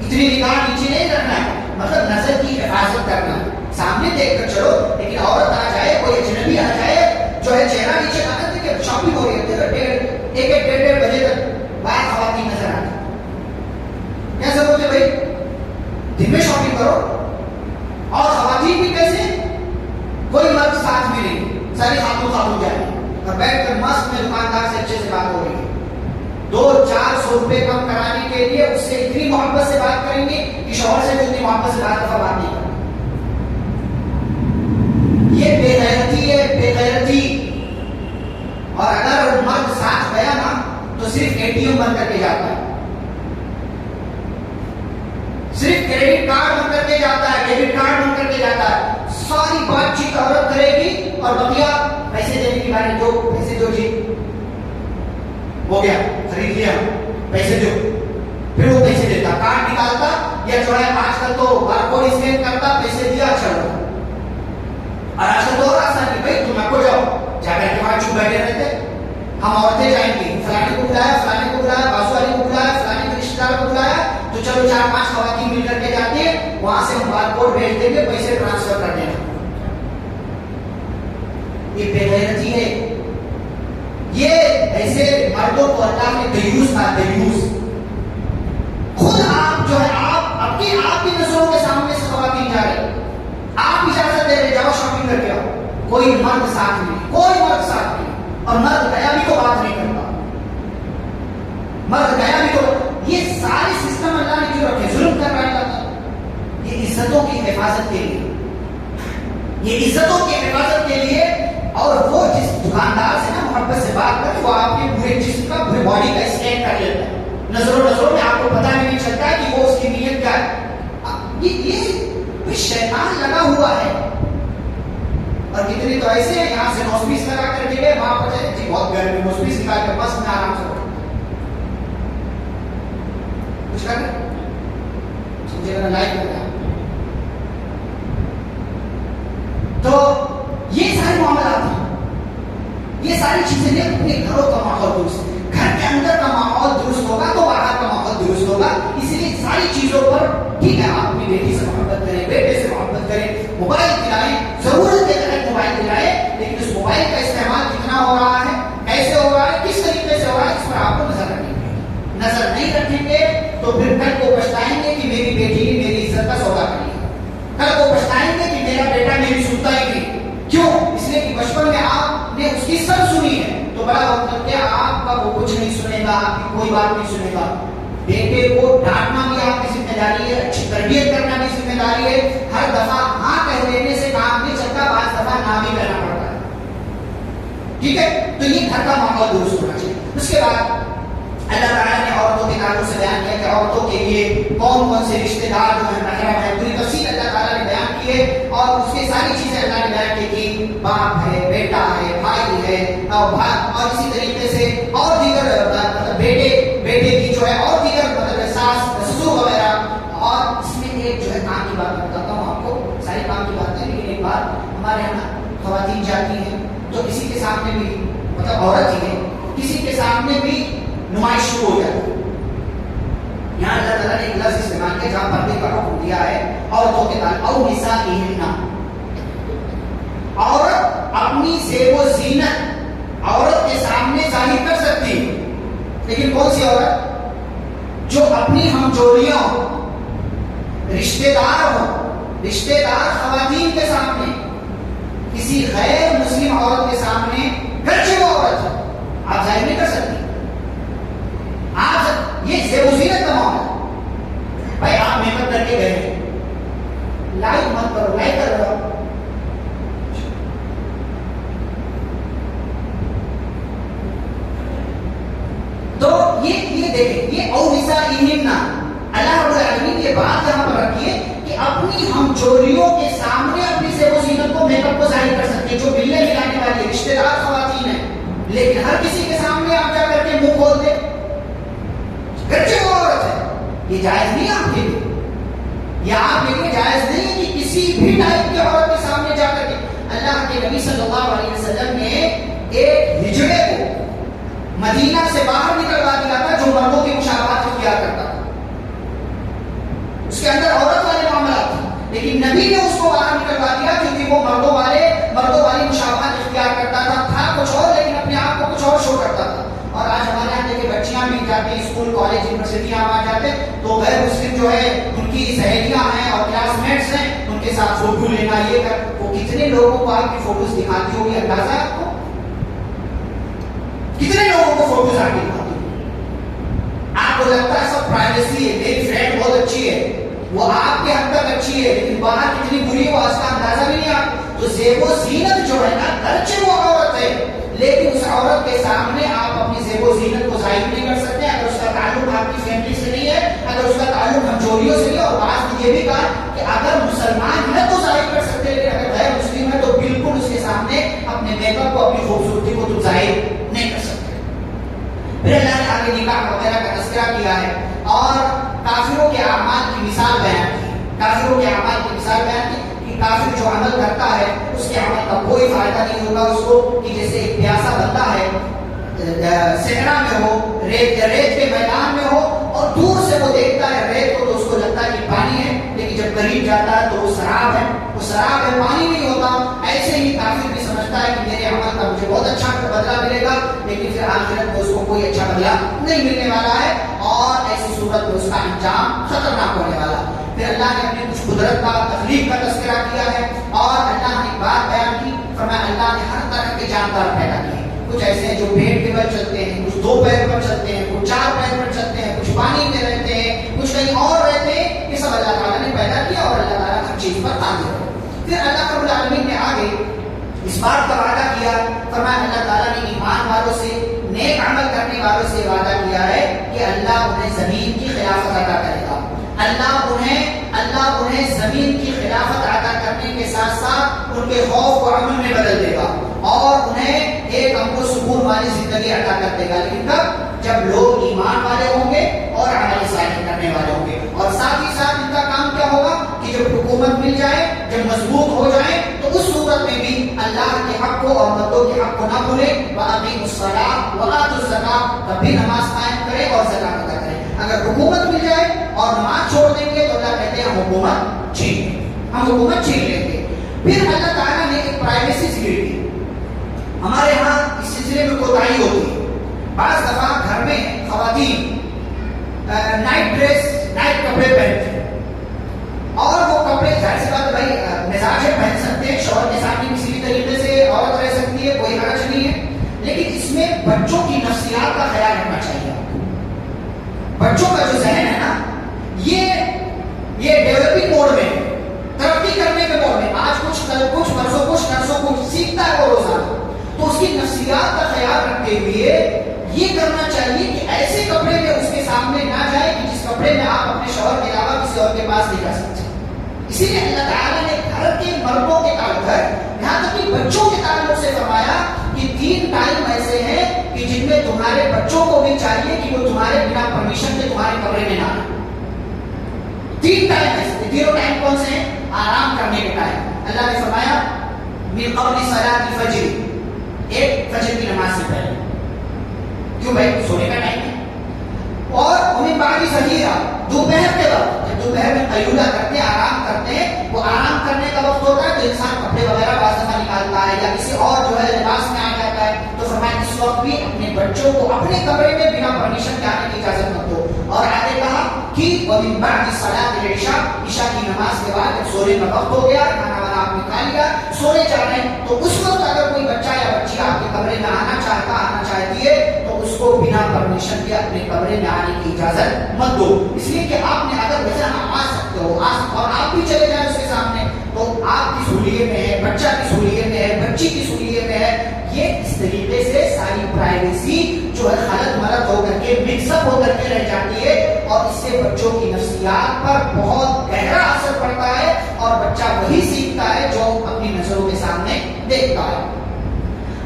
اتنی نگاہ نیچے نہیں رکھنا ہے، مطلب نظر کی حفاظت کرنا ہے، سامنے دیکھ کر چلو، لیکن عورت آ جائے، کوئی اجنبی آ جائے جو ہے چہرہ نیچے نہ کر کے شاپنگ ہو رہی ہے، 1-1 بجے تک باہر خواتین نظر آتی، کیا ضرورت ہے بھائی؟ دن میں شاپنگ کرو۔ اور خواتین بھی کیسے؟ کوئی مرد ساتھ میں نہیں، ساری خاتون جائیں اور بیٹھ کر مست میں دکاندار سے اچھے سے بات ہو رہی ہے، 200-400 روپے کم کرانے کے لیے اس سے اتنی محبت سے بات کریں گے کہ شوہر سے بھی اتنی محبت سے بات نہیں کریں۔ یہ بے غیرتی ہے، بے غیرتی۔ اور اگر مرد ساتھ گیا نا تو صرف ATM بند کر کے جاتا ہے، صرف کریڈٹ کارڈ بند کر کے جاتا ہے، ڈیبٹ کارڈ بند کر کے جاتا ہے، ساری بات چیت عورت کرے گی اور بقیہ پیسے دینے کی بارے جو پیسے دو جی ہو گیا، خرید لیا، پیسے دو، پھر وہ پیسے دیتا، کارڈ نکالتا یا جو ہے آج کل تو بار کوڈ اسکین کرتا، پیسے دیا چلو۔ اور آج کل تو اور آسان ہے بھائی، تم آپ کو جاؤ، جا کر کے وہاں چپ بیٹھے رہتے، ہم عورتیں جائیں گی، فلانے کو بلایا، فلانے کو بلایا، بازو والے کو بلایا، فلانے کے رشتے دار کو بلایا، تو چلو 4-5 خواتین مل کر کے جاتے ہیں, وہاں سے ہم بار کوڈ بھیج دیں گے, پیسے ٹرانسفر کر دینا. یہ بے غیرتی ہے. یہ ایسے مردوں کو اللہ نے دیوس کہا, دیوس. خود آپ جو ہے آپ کی نظروں کے سامنے سے خواتین جا رہے, آپ اجازت دے رہے جاؤ شاپنگ کر کے آؤ, کوئی مرد ساتھ نہیں, کوئی مرد ساتھ نہیں. اور مرد گیا بھی تو بات نہیں کرتا, مرد گیا بھی تو. یہ سارے سسٹم اللہ نے کیوں رکھے؟ ظلم کر رہا ہے. یہ عزتوں کی حفاظت کے لیے, یہ عزتوں کی حفاظت کے لیے. اور وہ جس دکاندار سے نا محبت سے بات کرے, وہ آپ کے پورے جسم کا, پورے باڈی کا اسکین کر لیتا ہے. نظروں میں آپ کو پتہ بھی نہیں چلتا ہے کہ وہ اس کی نیت کیا ہے. یہ شیطان لگا ہوا ہے. اور کتنے تو ایسے ہیں یہاں سے نوسپیس لگا کر کے گئے, وہاں پر جی بہت گرمی, نوسپیس نکال کر بس میں آرام سے کچھ کر سمجھے گا لائف لگا. تو یہ سارے معاملات ہیں, یہ ساری چیزیں اپنے گھروں کا ماحول درست, گھر کے اندر کا ماحول درست ہوگا تو باہر کا ماحول درست ہوگا. اس لیے ساری چیزوں پر ٹھیک ہے, آپ اپنی بیٹی سے محبت کریں, بیٹے سے محبت کریں, موبائل دلائیں, ضرورت کے تحت موبائل دلائیں, لیکن اس موبائل کا استعمال کتنا ہو رہا ہے, کیسے ہو رہا ہے, کس طریقے سے ہو رہا ہے, اس پر آپ کو نظر رکھیں گے. نظر نہیں رکھیں گے تو پھر کل کو پچھتائیں گے کہ میری بیٹی نے میری عزت کا سودا کر لیا, کل کو پچھتائیں گے کہ میرا بیٹا میری سنتا ہی نہیں. کیوں؟ اس لیے کہ بچپن میں آپ نے اس کی سب سنی ہے, تو بڑا وقت کر کے آپ کا وہ کچھ نہیں سنے گا, آپ کی کوئی بات نہیں سنے گا. بیٹے کو ڈانٹنا بھی آپ کی ذمہ داری ہے, اچھی تربیت کرنا بھی ذمہ داری ہے. ہر دفعہ ہاں کہہ دینے سے کام نہیں چلتا, بعض دفعہ نہ بھی کہنا پڑتا ہے. ٹھیک ہے, تو یہ گھر کا ماحول درست ہونا چاہیے. اس کے بعد اللہ تعالیٰ نے عورتوں کے تعلق سے بیان کیا کہ عورتوں کے لیے کون کون سے رشتے دار جو ہیں محرم ہیں, پوری تفصیل اللہ تعالیٰ نے بیان کی ہے. اور اس کی ساری چیزیں اللہ نے بیان کی کہ باپ ہے, بیٹا ہے, بھائی ہے, اور اسی طریقے سے اور دیگر مطلب بیٹے کی جو ہے اور دیگر مطلب ساس سسر وغیرہ. اور اس میں ایک جو ہے کام کی بات بتاتا ہوں آپ کو, ساری کام کی بات ہے, لیکن ایک بات, ہمارے یہاں خواتین جاتی ہیں تو کسی کے سامنے بھی, مطلب عورت ہی ہے, کسی کے سامنے بھی نمائش شروع ہو جاتی ہے. یہاں اللہ تعالیٰ نے ایک لفظ استعمال کیا جہاں پردے کا حکم دیا ہے عورتوں کے تعلق, او نسائہن, عورت اپنی زیب و زینت عورت کے سامنے ظاہر کر سکتی ہے, لیکن کون سی عورت؟ جو اپنی ہمجولیاں ہو, رشتے دار ہو, رشتے دار خواتین کے سامنے, کسی غیر مسلم عورت کے سامنے, گرچہ وہ عورت ہے, آپ ظاہر نہیں کر سکتی. آپ یہ زیب و زینت کا معاملہ, بھائی آپ میک اپ کر کے گئے, لائک مت کرو, لائک کر رہا ہو, تو یہ دیکھیں, یہ او نسائہن, اللہ رب العالمین یہ بات یہاں پر رکھی ہے کہ اپنی ہمجولیوں کے سامنے اپنی زیب و زینت کو, میک اپ کو ظاہر کر سکتے ہیں, جو ملنے ملانے والی رشتے دار خواتین ہیں. لیکن ہر کسی کے سامنے آپ جا کر کے منہ کھول دیں, گرچہ وہ عورت ہے, یہ جائز نہیں آپ کے لیے, یہ آپ کے لیے جائز نہیں ہے کہ کسی بھی ٹائپ کی عورت کے سامنے جا کر کے. اللہ کے نبی صلی اللہ علیہ وسلم نے ایک ہجڑے کو مدینہ سے باہر نکلوا دیا تھا جو مردوں کی مشابہت اختیار کرتا تھا, اس کے اندر عورت والے معاملات تھے, لیکن نبی نے اس کو باہر نکلوا دیا کیونکہ وہ مردوں والی مشابہت اختیار کرتا تھا کچھ اور, لیکن اپنے آپ کو کچھ اور شو کرتا تھا. اور آج ہمارے یہاں دیکھیں بچیاں بھی جاتی ہیں اسکول, کالج, یونیورسٹیاں آ جاتے ہیں, تو غیر مسلم جو ہے ان کی سہیلیاں ہیں اور کلاس میٹس ہیں, ان کے ساتھ فوٹو لینا, یہ کر, وہ کتنے لوگوں کو آپ کی فوٹوز دکھاتی ہوگی, اندازہ ہے آپ کو کتنے لوگوں کو فوٹوز آپ کی دکھاتی ہوگی. آپ کو لگتا ہے سب پرائیویسی ہے, میری فرینڈ بہت اچھی ہے, وہ آپ کے حد تک اچھی ہے, لیکن باہر کتنی بری ہے اس کا اندازہ بھی نہیں آپ. تو زیب و زینت جو ہے نا, گرچہ وہ عورت ہے, لیکن اس عورت کے سامنے آپ اپنی زیب و زینت کو ظاہر نہیں کر سکتے اگر اس کا تعلق آپ کی فیملی سے نہیں ہے, اگر اس کا تعلق ہمجولیوں سے نہیں. اور بعض نے یہ بھی کہا کہ اگر مسلمان ہے تو ظاہر کر سکتے, لیکن اگر غیر مسلم ہے تو بالکل اس کے سامنے اپنے میک اپ کو, اپنی خوبصورتی کو تم ظاہر نہیں کر سکتے. پھر اللہ نے آگے نکاح وغیرہ کا تذکرہ کیا ہے اور کافروں کے اعمال کی مثال بیان کی, کافروں کے اعمال کی مثال بیان کی کہ کافر جو عمل کرتا ہے اس کے عمل کا کوئی فائدہ نہیں ہوگا اس کو, کہ جیسے ایک پیاسا بندہ ہے صحرا میں ہو, ریت کے میدان میں ہو, اور دور سے وہ دیکھتا ہے ریت قریب جاتا ہے تو وہ شراب ہے، وہ شراب ہے، پانی نہیں ہوتا. ایسے ہی کافر بھی سمجھتا ہے کہ میرے عمل کا مجھے بہت اچھا بدلہ ملے گا، لیکن پھر آخرت میں اس کو کوئی اچھا بدلہ نہیں ملنے والا ہے، اور ایسی صورت میں اس کا انجام خطرناک ہونے والا. پھر اللہ نے اپنی کچھ قدرت کا، تخلیق کا تذکرہ کیا ہے، اور اللہ نے ایک بات بیان کی، فرمایا اللہ نے ہر طرح کے جاندار پیدا کیے. کچھ ایسے ہیں جو پیڑ کے بل چلتے ہیں، کچھ 2 پیر پر چلتے ہیں، کچھ 4 پیر پر چلتے ہیں، کچھ پانی میں رہتے ہیں، کچھ کہیں اور رہتے ہیں. یہ سب اللہ تعالیٰ نے پیدا کیا، اور اللہ تعالیٰ ہر چیز پر قادر ہے. پھر اللہ رب العالمین نے آگے اس بات کا وعدہ کیا، فرمایا اللہ تعالیٰ نے ایمان والوں سے، نیک عمل کرنے والوں سے وعدہ کیا ہے کہ اللہ انہیں زمین کی خلافت عطا کرے گا. اللہ انہیں زمین کی خلافت عطا کرنے کے ساتھ ساتھ ان کے خوف کو امن میں بدل دے گا، اور انہیں ایک امن و سکون والی زندگی عطا کر دے گا. لیکن کب؟ جب لوگ ایمان والے ہوں گے اور عمل صالح کرنے والے ہوں گے. اور ساتھ ہی ساتھ ان کا کام کیا ہوگا کہ جب حکومت مل جائے، جب مضبوط ہو جائے، تو اس صورت میں بھی اللہ کے حق کو اور بندوں کے حق کو نہ بھولے. وَأَقِیمُوا الصَّلَاةَ وَآتُوا الزَّکَاةَ، تب بھی نماز قائم کرے اور زکات ادا کرے. اگر حکومت مل جائے اور نماز چھوڑ دیں گے تو اللہ کہتے ہیں ہم حکومت چھین لیں گے. پھر اللہ تعالیٰ نے ایک پرائیویسی ذکر کی. ہمارے یہاں اس سلسلے میں کوتاہی ہوتی ہے. بعض دفعہ گھر میں خواتین نائٹ ڈریس، نائٹ کپڑے پہنتے ہیں، اور وہ کپڑے ظاہر سی بات بھائی مزاج ہے پہن سکتے ہیں، شوہر کے سامنے کسی بھی طریقے سے عورت رہ سکتی ہے، کوئی حرج نہیں ہے. لیکن اس میں بچوں کی نفسیات کا خیال رکھنا چاہیے. بچوں کا جو ذہن ہے نا، یہ ڈیولپنگ موڈ میں ہے، ترقی کرنے کے موڈ میں. آج کچھ کل کچھ، پرسوں کچھ، نرسوں کچھ سیکھتا ہے وہ روزانہ. تو اس کی نفسیات کا خیال رکھتے ہوئے یہ کرنا چاہیے کہ ایسے کپڑے میں اس کے سامنے نہ جائے کہ جس کپڑے میں آپ اپنے شوہر کے علاوہ کسی اور کے پاس نہیں جا سکتے. اسی لیے اللہ تعالیٰ نے گھر کے مردوں کے تعلق، یہاں تک کہ بچوں کے تعلق سے فرمایا کہ 3 ٹائم ایسے ہیں کہ جن میں تمہارے بچوں کو بھی چاہیے کہ وہ تمہارے بنا پرمیشن کے تمہارے کمرے میں نہ آئے. 3 ٹائم ایسے. 3 ٹائم کون سے ہیں؟ آرام کرنے کے ٹائم. اللہ نے فرمایا من قبل صلاۃ الفجر، ایک فجر کی نماز سے پہلے. کیوں بھائی؟ سونے کا ٹائم ہے. اور ومن بعد ظہیرہ، دوپہر کے وقت، جب دوپہر میں قیلولہ کرتے ہیں، آرام کرتے ہیں، وہ آرام کرنے کا وقت ہوتا ہے تو انسان کپڑے وغیرہ بعض دفعہ نکالتا ہے یا کسی اور جو ہے لباس میں آ جاتا ہے. تو فرمایا اس وقت بھی اپنے بچوں کو اپنے کمرے میں بنا پرمیشن کے آنے کی اجازت مت دو. اور آگے کہا کہ ومن بعد صلاۃ العشاء، عشاء کی نماز کے بعد جب سونے کا وقت ہو گیا، کھانا وانا آپ نے کھا لیا، سونے جا رہے ہیں، تو اس وقت اگر کوئی بچہ یا بچی آپ کے کمرے میں آنا چاہتی ہے تو اس کو بنا پرمیشن کے اپنے کمرے میں آنے کی اجازت مت دو. اس لیے کہ آپ نے اگر ویسا آ سکتے ہو اور آپ بھی چلے جائیں اس کے سامنے، تو آپ کی سہولیت میں ہے، بچہ کی سہولیت میں ہے، بچی کی سہولیت میں ہے. یہ اس طریقے سے ساری پرائیویسی جو ہے خلط ملط ہو کر کے، مکس اپ ہو کر کے رہ جاتی ہے، اور اس سے بچوں کی نفسیات پر بہت گہرا اثر پڑتا ہے، اور بچہ وہی سیکھتا ہے جو اپنی نظروں کے سامنے دیکھتا ہے.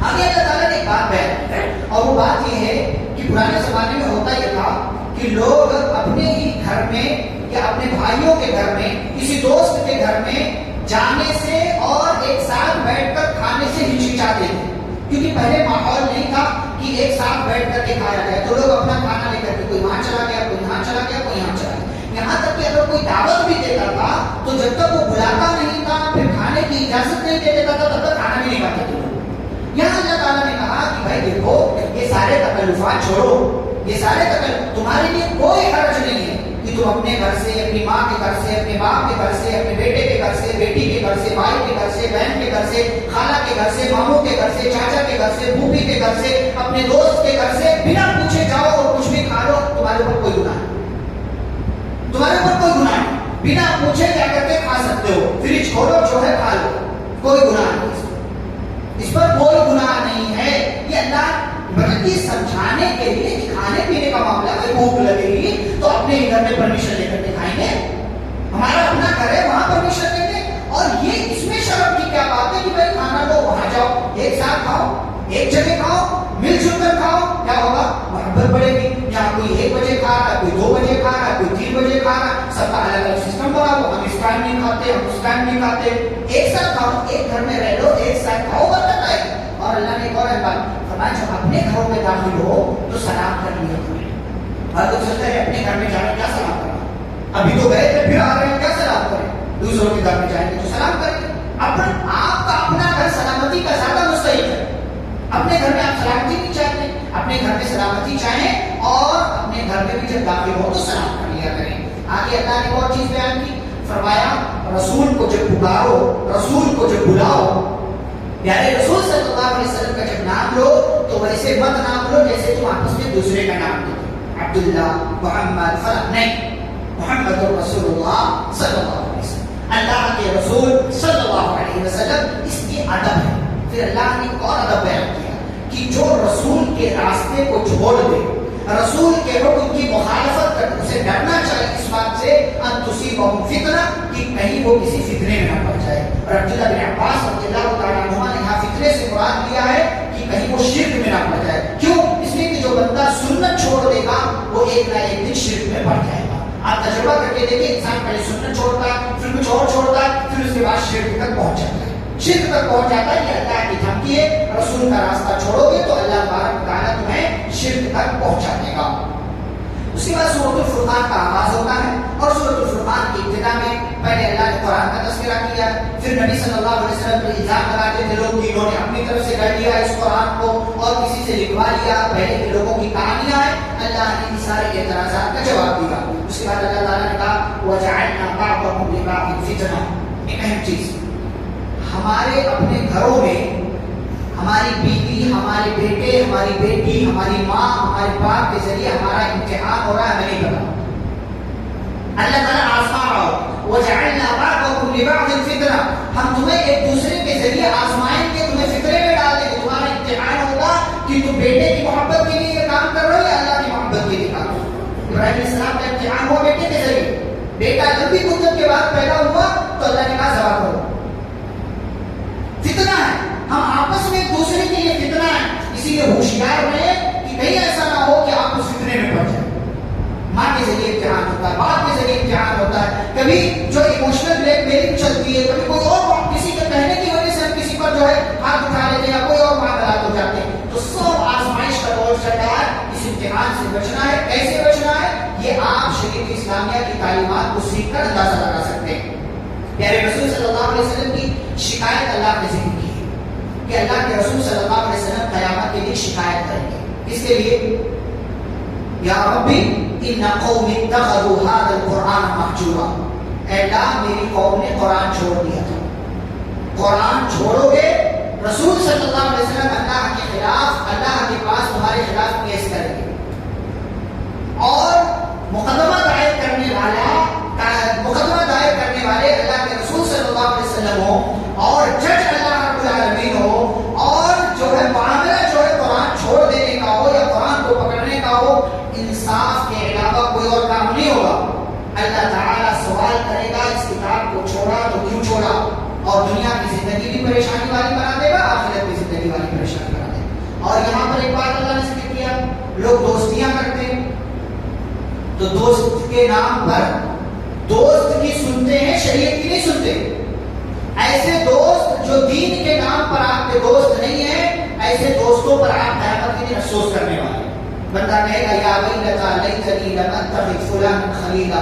آگے اللہ تعالیٰ نے ایک بات بیان کی ہے، اور وہ بات یہ ہے کہ پرانے زمانے میں ہوتا یہ تھا کہ لوگ اپنے ہی گھر میں یا اپنے بھائیوں کے گھر میں، کسی دوست کے گھر میں جانے سے اور ایک ساتھ بیٹھ کر کھانے سے ہچکچاتے تھے، کیونکہ پہلے ماحول نہیں تھا کہ ایک ساتھ بیٹھ کر کے کھایا جائے. تو لوگ اپنا کھانا لے کر کے کوئی وہاں چلا گیا، کوئی یہاں چلا گیا، کوئی یہاں چلا گیا. یہاں تک کہ اگر کوئی دعوت بھی دیتا تھا تو جب تک وہ بلاتا نہیں تھا، پھر کھانے کی اجازت نہیں دے دیتا تھا، تب تک کھانا بھی نہیں کھاتے تھے. یہاں اللہ تعالیٰ نے کہا کہ بھائی دیکھو، یہ سارے تکلفات چھوڑو، یہ سارے تمہارے لیے کوئی حرج نہیں ہے کہ تم اپنے گھر سے، اپنی ماں کے گھر سے، اپنے باپ کے گھر سے، اپنے بیٹے کے گھر سے، بیٹی کے گھر سے، بھائی کے گھر سے، بہن کے گھر سے، خالہ کے گھر سے، ماموں کے گھر سے، چاچا کے گھر سے، پھوپھی کے گھر سے، اپنے دوست کے گھر سے بنا پوچھے جاؤ اور کچھ بھی کھا لو. تمہارے اوپر کوئی گناہ نہیں، تمہارے اوپر کوئی گناہ نہیں. بنا پوچھے جا کر کے کھا سکتے ہو. فریج کھولو، جو ہے کھا لو، کوئی گناہ نہیں. اس پر کوئی گناہ نہیں ہے. یہ اللہ بلکہ سمجھانے کے لیے کہ کھانے پینے کا معاملہ ہے، بھوک لگے گی تو اپنے ہی گھر میں پرمیشن لے کر کے کھائیں گے. ہمارا اپنا گھر ہے، وہاں پرمیشن لیں گے. اور یہ اس میں شرم کی کیا بات ہے کہ بھائی کھانا لو، وہاں جاؤ، ایک ساتھ کھاؤ، ایک جگہ کھاؤ، مل جل کر کھاؤ. کیا ہوگا؟ محبت بڑھے گی. یہاں کوئی 1 بجے کھا رہا ہے، کوئی 2 بجے کھا رہا ہے، کوئی 3 بجے کھا رہا ہے. سب کا الگ الگ سسٹم بنا ہو. ہم اس ٹائم نہیں کھاتے، ہم اس ٹائم نہیں کھاتے. ایک ساتھ کھاؤ، ایک گھر میں رہ لو، ایک ساتھ کھاؤ، برکت آئے. اور اللہ نے ایک اور بات فرمایا، جب اپنے گھروں میں داخل ہو تو سلام کر لیا کرو. ہر تو سوچتا ہے اپنے گھر میں جانا کیا سلام کرنا، ابھی تو گئے تھے پھر آ رہے ہیں، کیا سلام کریں. دوسروں کے گھر میں جائیں گے تو سلام کریں گے. آپ کا اپنا گھر سلامتی کا زیادہ مستحق ہے. اپنے گھر میں آپ سلامتی نہیں چاہتے, اپنے گھر میں سلامتی چاہیں اور اپنے گھر میں بھی جب داخل ہو تو سلام کر لیا کریں. آگے اللہ نے اور چیز بیان کی, فرمایا رسول کو جب پکارو, رسول کو جب بلاؤ, پیارے رسول صلی اللہ علیہ وسلم کا جب نام لو تو ویسے مت نام لو جیسے تم آپس میں دوسرے کا نام لو, عبداللہ, محمد, فلاں. نہیں, محمد رسول اللہ صلی اللہ علیہ وسلم, اللہ کے رسول صلی اللہ علیہ وسلم. اس کی ادب ہے. پھر اللہ نے ایک اور ادب بیان کیا کہ جو رسول کے راستے کو چھوڑ دے, رسول کے حکم کی مخالفت کر, اسے ڈرنا چاہیے اس بات سے ان تصیبہم فتنہ, کہ کہیں وہ کسی فتنے میں نہ پڑ جائے. اور عبداللہ بن عباس رضی اللہ تعالیٰ عنہما نے یہاں فتنے سے مراد لیا ہے کہ کہیں وہ شرک میں نہ پڑ جائے. کیوں؟ اس لیے کہ جو بندہ سنت چھوڑ دے گا وہ ایک نہ ایک دن شرک میں پڑ جائے گا. آپ تجربہ کر کے دیکھیں, انسان پہلے سنت چھوڑتا ہے, پھر کچھ اور چھوڑتا ہے, پھر اس کے بعد شرک تک پہنچ جاتا ہے. شرک تک پہنچ جاتا ہے. یہ اللہ کی دھمکی ہے, رسول کا راستہ چھوڑو گے تو اللہ تبارک و تعالیٰ تمہیں شرک تک پہنچا دے گا. اس کے بعد سورۃ الفرقان کا آغاز ہوتا ہے, اور سورۃ الفرقان کی ابتدا میں پہلے اللہ نے قرآن کا تذکرہ کیا, پھر نبی صلی اللہ علیہ وسلم پر الزام لگاتے تھے لوگ کہ انہوں نے اپنی طرف سے کر لیا اس قرآن کو اور کسی سے لکھوا لیا, پہلے کے لوگوں کی کہانیاں ہیں. اللہ نے ان سارے اعتراضات کا جواب دیا. اس کے بعد اللہ تعالیٰ نے کہا وَجَعَلْنَا بَعْضَكُمْ لِبَعْضٍ فِتْنَةً. ایک اہم چیز, ہمارے اپنے گھروں میں ہماری بیوی, ہمارے بیٹے, ہماری بیٹی, ہماری ماں, ہمارے باپ کے ذریعے ہمارا امتحان ہو رہا ہے, ہمیں نہیں پتا. اللہ تعالیٰ آزما رہا ہو. وَجَعَلْنَا بَعْضَكُمْ لِبَعْضٍ فِتْنَةً, ہم تمہیں ایک دوسرے کے ذریعے آزمائیں گے, تمہیں فطرے میں ڈال دیں گے. تمہارا امتحان ہوگا کہ تم بیٹے کی محبت کے لیے یہ کام کر رہے ہو یا اللہ کی محبت کے لیے کام کر رہے ہو. ابراہیم علیہ السلام کا امتحان ہوا بیٹے کے ذریعے. بیٹا لمبی مدت کے بعد پیدا ہوا تو اللہ نے کہا ذبح کرو. فتنہ ہے, ہم آپس میں ایک دوسرے کے لیے فتنہ ہے. اسی لیے ہوشیار رہے کہ کہیں ایسا نہ ہو کہ آپ اس فتنے میں پڑ جائیں. ماں کے ذریعے امتحان ہوتا ہے, باپ کے ذریعے امتحان ہوتا ہے, کبھی جو ایموشنل بلیک میلنگ چلتی ہے, کبھی کوئی اور بات کسی کے کہنے کی وجہ سے ہم کسی پر جو ہے ہاتھ اٹھا لیتے ہیں یا کوئی اور معاملات ہو جاتے ہیں. تو سب آزمائش کا دور چل رہا ہے. اس امتحان سے بچنا ہے. کیسے بچنا ہے یہ آپ شریعت اسلامیہ کی تعلیمات کو سیکھ کر اندازہ لگا سکتے ہیں. پیارے رسول صلی اللہ علیہ وسلم کی شکایت اللہ نے ذکر کی ہے کہ اللہ کے رسول صلی اللہ علیہ وسلم قیامت کے لیے شکایت کریں گے. اس کے لیے یا ربی ان قوم اتخذوا هذا القرآن مهجورا, اے اللہ میری قوم نے قرآن چھوڑ دیا تھا. قرآن چھوڑو گے, رسول صلی اللہ علیہ وسلم اللہ کے خلاف, اللہ کے پاس تمہارے خلاف کیس کریں گے, اور مقدمہ دائر کرنے والے اللہ کے رسول صلی اللہ علیہ وسلم ہو, اور جج اللہ رب العالمین ہو, اور جو ہے معاملہ جو ہے قرآن چھوڑ دینے کا ہو یا قرآن کو پکڑنے کا ہو, انصاف کے علاوہ کوئی اور کام نہیں ہوگا. اللہ تعالیٰ سوال کرے گا اس کتاب کو چھوڑا تو کیوں چھوڑا, اور دنیا کی زندگی بھی پریشانی والی بنا دے گا, آخرت کی زندگی والی پریشانی بنا دے گا. اور یہاں پر ایک بات اللہ نے ذکر کیا, لوگ دوستیاں کرتے ہیں تو دوست کے نام پر دوست کی سنتے ہیں, شریعت کی نہیں سنتے. ایسے دوست جو دین کے نام پر آپ کے دوست نہیں ہیں, ایسے دوستوں پر آپ قیامت کے دن افسوس کرنے والے. بندہ کہے گا یا ویلتا لیتنی لم اتخذ فلانا خلیلا,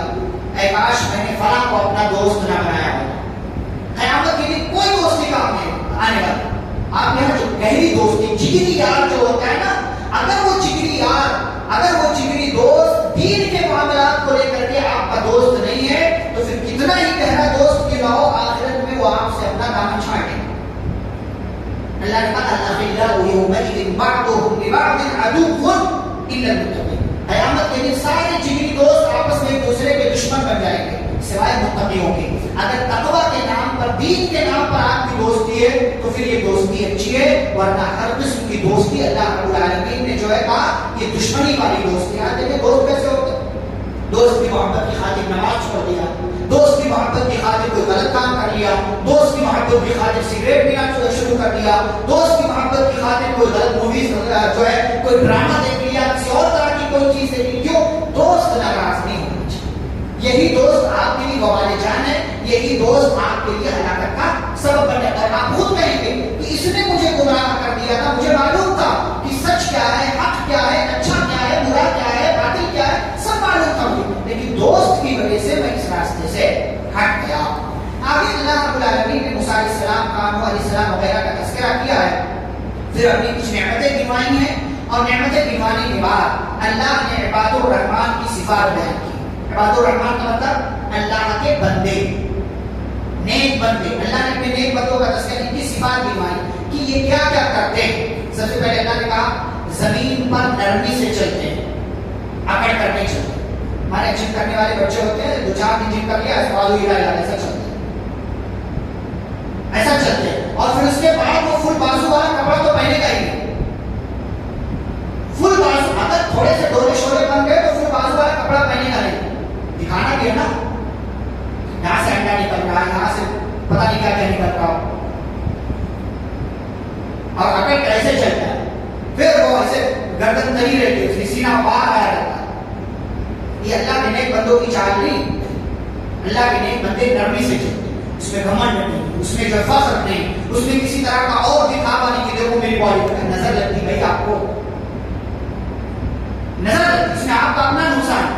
اے کاش میں نے فلاں کو اپنا دوست نہ بنایا ہوتا. قیامت کے دن کوئی دوستی کام نہیں آنے والا. آپ یہاں جو گہری دوستی, جگری یار جو ہوتا ہے نا, اگر وہ جگری یار, اگر وہ جگری دوست دین کے معاملات کو لے کر کے آپ کا دوست نہیں ہے تو پھر کتنا ہی گہرا دوست کیوں نہ ہو, آخرت میں وہ آپ سے اپنا دامن چھاٹے. اللہ نے کہا الاخلاء یومئذ بعضهم لبعض عدو الا المتقین. قیامت کے دن سارے جگری دوست آپس میں ایک دوسرے کے دشمن بن جائیں گے سوائے متقیوں کے. اگر تقوی کے نام پر, دین کے نام پر آپ کی دوستی ہے تو پھر یہ دوستی اچھی ہے, ورنہ ہر قسم کی دوستی اللہ رب العالمین نے جو ہے کہا یہ دشمنی والی دوستی. آج دیکھیں دوست کیسے ہوتے ہیں, دوست کی محبت کی خاطر نماز چھوڑ دیا, دوست کی محبت کی خاطر کوئی غلط کام کر لیا, دوست کی محبت کی خاطر سگریٹ پینا شروع کر دیا, دوست کی محبت کی خاطر کوئی غلط موویز جو ہے کوئی ڈرامہ دیکھ لیا, کسی اور طرح کی کوئی چیز دیکھ لی. کیوں؟ دوست ناراض نہیں ہونا چاہیے. یہی دوست آپ کے لیے وبال جان ہے, یہی دوست آپ کے لیے ہلاکت کا سبب بنے. اور آپ خود کہیں گے کہ اس نے مجھے گمراہ کر دیا تھا, مجھے معلوم تھا کہ سچ کیا ہے, حق کیا ہے, اچھا کیا ہے, برا کیا ہے, باطل کیا ہے, سب معلوم تھا مجھے, لیکن دوست کی وجہ سے میں اس راستے سے ہٹ گیا. موسیٰ علیہ السلام کا، نوح علیہ السلام وغیرہ کا تذکرہ کیا ہے، پھر اپنی کچھ نعمتیں گنوائی ہیں، اور نعمتیں گنوانے کے بعد اللہ نے عباد الرحمن کی صفات بیان کی۔ عباد الرحمن کا مطلب اللہ کے بندے، نیک بندے۔ اللہ نے اپنے نیک بندوں کا تذکرہ، ان کی صفات گنوائی کہ یہ کیا کیا کرتے ہیں۔ سب سے پہلے اللہ نے کہا زمین پر نرمی سے چلتے ہیں، اکڑ کر نہیں چلتے۔ ہمارے جم کرنے والے بچے ہوتے ہیں، دو چار دن جم کر لیا بازو ہلا جاتا ہے، ایسا چلتے ہیں، ایسا چلتے ہیں۔ اور پھر اس کے بعد وہ فل بازو والا کپڑا تو پہنے گا ہی نہیں، فل بازو، اگر تھوڑے سے ڈولے شولے بن گئے تو فل بازو والا کپڑا پہنے گا نہیں، دکھانا بھی ہے نا، یہاں سے انڈا نکل رہا ہے، یہاں سے پتہ نہیں کیا کیا نکل رہا، اور اکڑ کیسے چلتا ہے، پھر وہ ایسے گردن تری رہتی ہے، اس کی سینہ باہر آیا رہتا ہے۔ یہ اللہ کے نیک بندوں کی چال نہیں، اللہ کے نیک بندے نرمی سے چلتے ہیں، اس میں گھمنڈ نہیں، اس میں جو فخر نہیں، اس میں کسی طرح کا اور دکھاوا نہیں کہ دیکھو میری باڈی پر نظر لگتی، بھائی آپ کو نظر لگتی، اس میں آپ کا اپنا نقصان،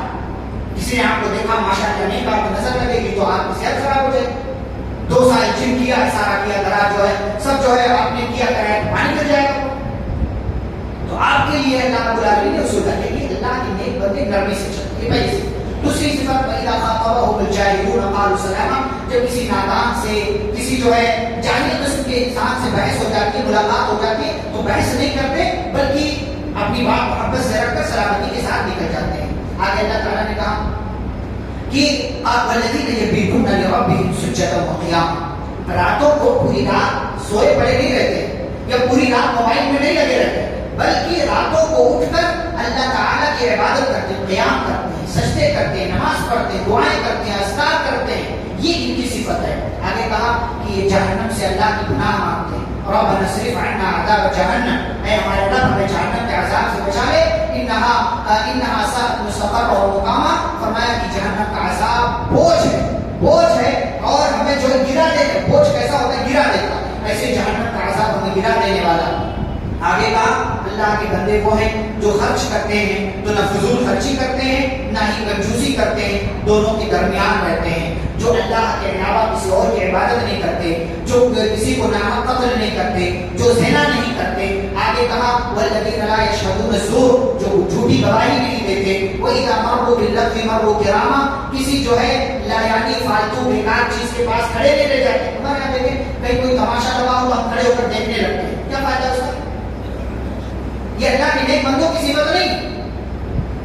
کسی نے آپ کو دیکھا ماشاء اللہ نہیں کہا تو نظر لگے گی تو آپ کی صحت خراب ہو جائے گی۔ 2 سال جم کیا، سارا کیا کرا جو ہے سب جو ہے آپ نے کیا کرا پانی گر جائے گا، تو آپ کے لیے اللہ رب العالمین نے اصول رکھے کہ اللہ کے نیک بندے نرمی سے چلتے ہیں۔ پہلی دوسری صفت وَإِذَا خَاطَبَهُمُ الْجَاهِلُونَ قَالُوا سَلَامًا، جب کسی نادان سے، کسی جو ہے جاہل قسم کے انسان سے بحث ہو جاتی ہے، ملاقات ہو جاتی ہے، تو بحث نہیں کرتے بلکہ اپنی بات محبت سے رکھ کر سلامتی کے ساتھ نکل جاتے ہیں۔ آگے اللہ تعالیٰ نے کہا کہ وَالَّذِينَ يَبِيتُونَ لِرَبِّهِمْ سُجَّدًا وَقِيَامًا، راتوں کو پوری رات سوئے پڑے نہیں رہتے یا پوری رات موبائل میں نہیں لگے رہتے، بلکہ راتوں کو اٹھ کر اللہ تعالیٰ کی عبادت کرتے ہیں، قیام کرتے ہیں، سجدے کرتے ہیں، نماز پڑھتے ہیں، دعائیں کرتے ہیں، اذکار کرتے ہیں، یہ ان کی صفت ہے۔ آگے کہا کہ یہ جہنم سے اللہ کی پناہ مانگتے ہیں، ربنا اصرف عنا عذاب جہنم، اے ہمارے رب ہمیں جہنم کے عذاب سے بچا لے، انہا ساءت مستقرا و مقاما، فرمایا کہ جہنم کا عذاب بوجھ ہے اور ہمیں جو گرا دے گا، بوجھ کیسا ہوتا ہے، گرا دیتا، ایسے جہنم کا عذاب ہمیں گرا دینے والا۔ آگے کہا اللہ کے بندے وہ ہیں جو خرچ کرتے ہیں تو نہ فضول خرچی کرتے ہیں نہ ہی کنجوسی کرتے ہیں، دونوں کے درمیان رہتے ہیں، جو اللہ کے علاوہ کسی اور کی عبادت نہیں کرتے، جو کسی کو ناحق قتل نہیں کرتے، جو زنا نہیں کرتے۔ آگے کہا والذین لا یشهدون الزور، جو جھوٹی گواہی نہیں دیتے، وَإِذَا مَرُّوا بِاللَّغْوِ مَرُّوا كِرَامًا، کسی جو ہے یعنی فالتو بیکار چیز کے پاس کھڑے نہیں رہ جاتے۔ ہمارے یہاں دیکھیں کہیں کوئی تماشا لگا ہو تو ہم کھڑے ہو کر دیکھنے لگتے ہیں، کیا فائدہ اس کا؟ یہ اللہ کے نیک بندوں کی صفت نہیں۔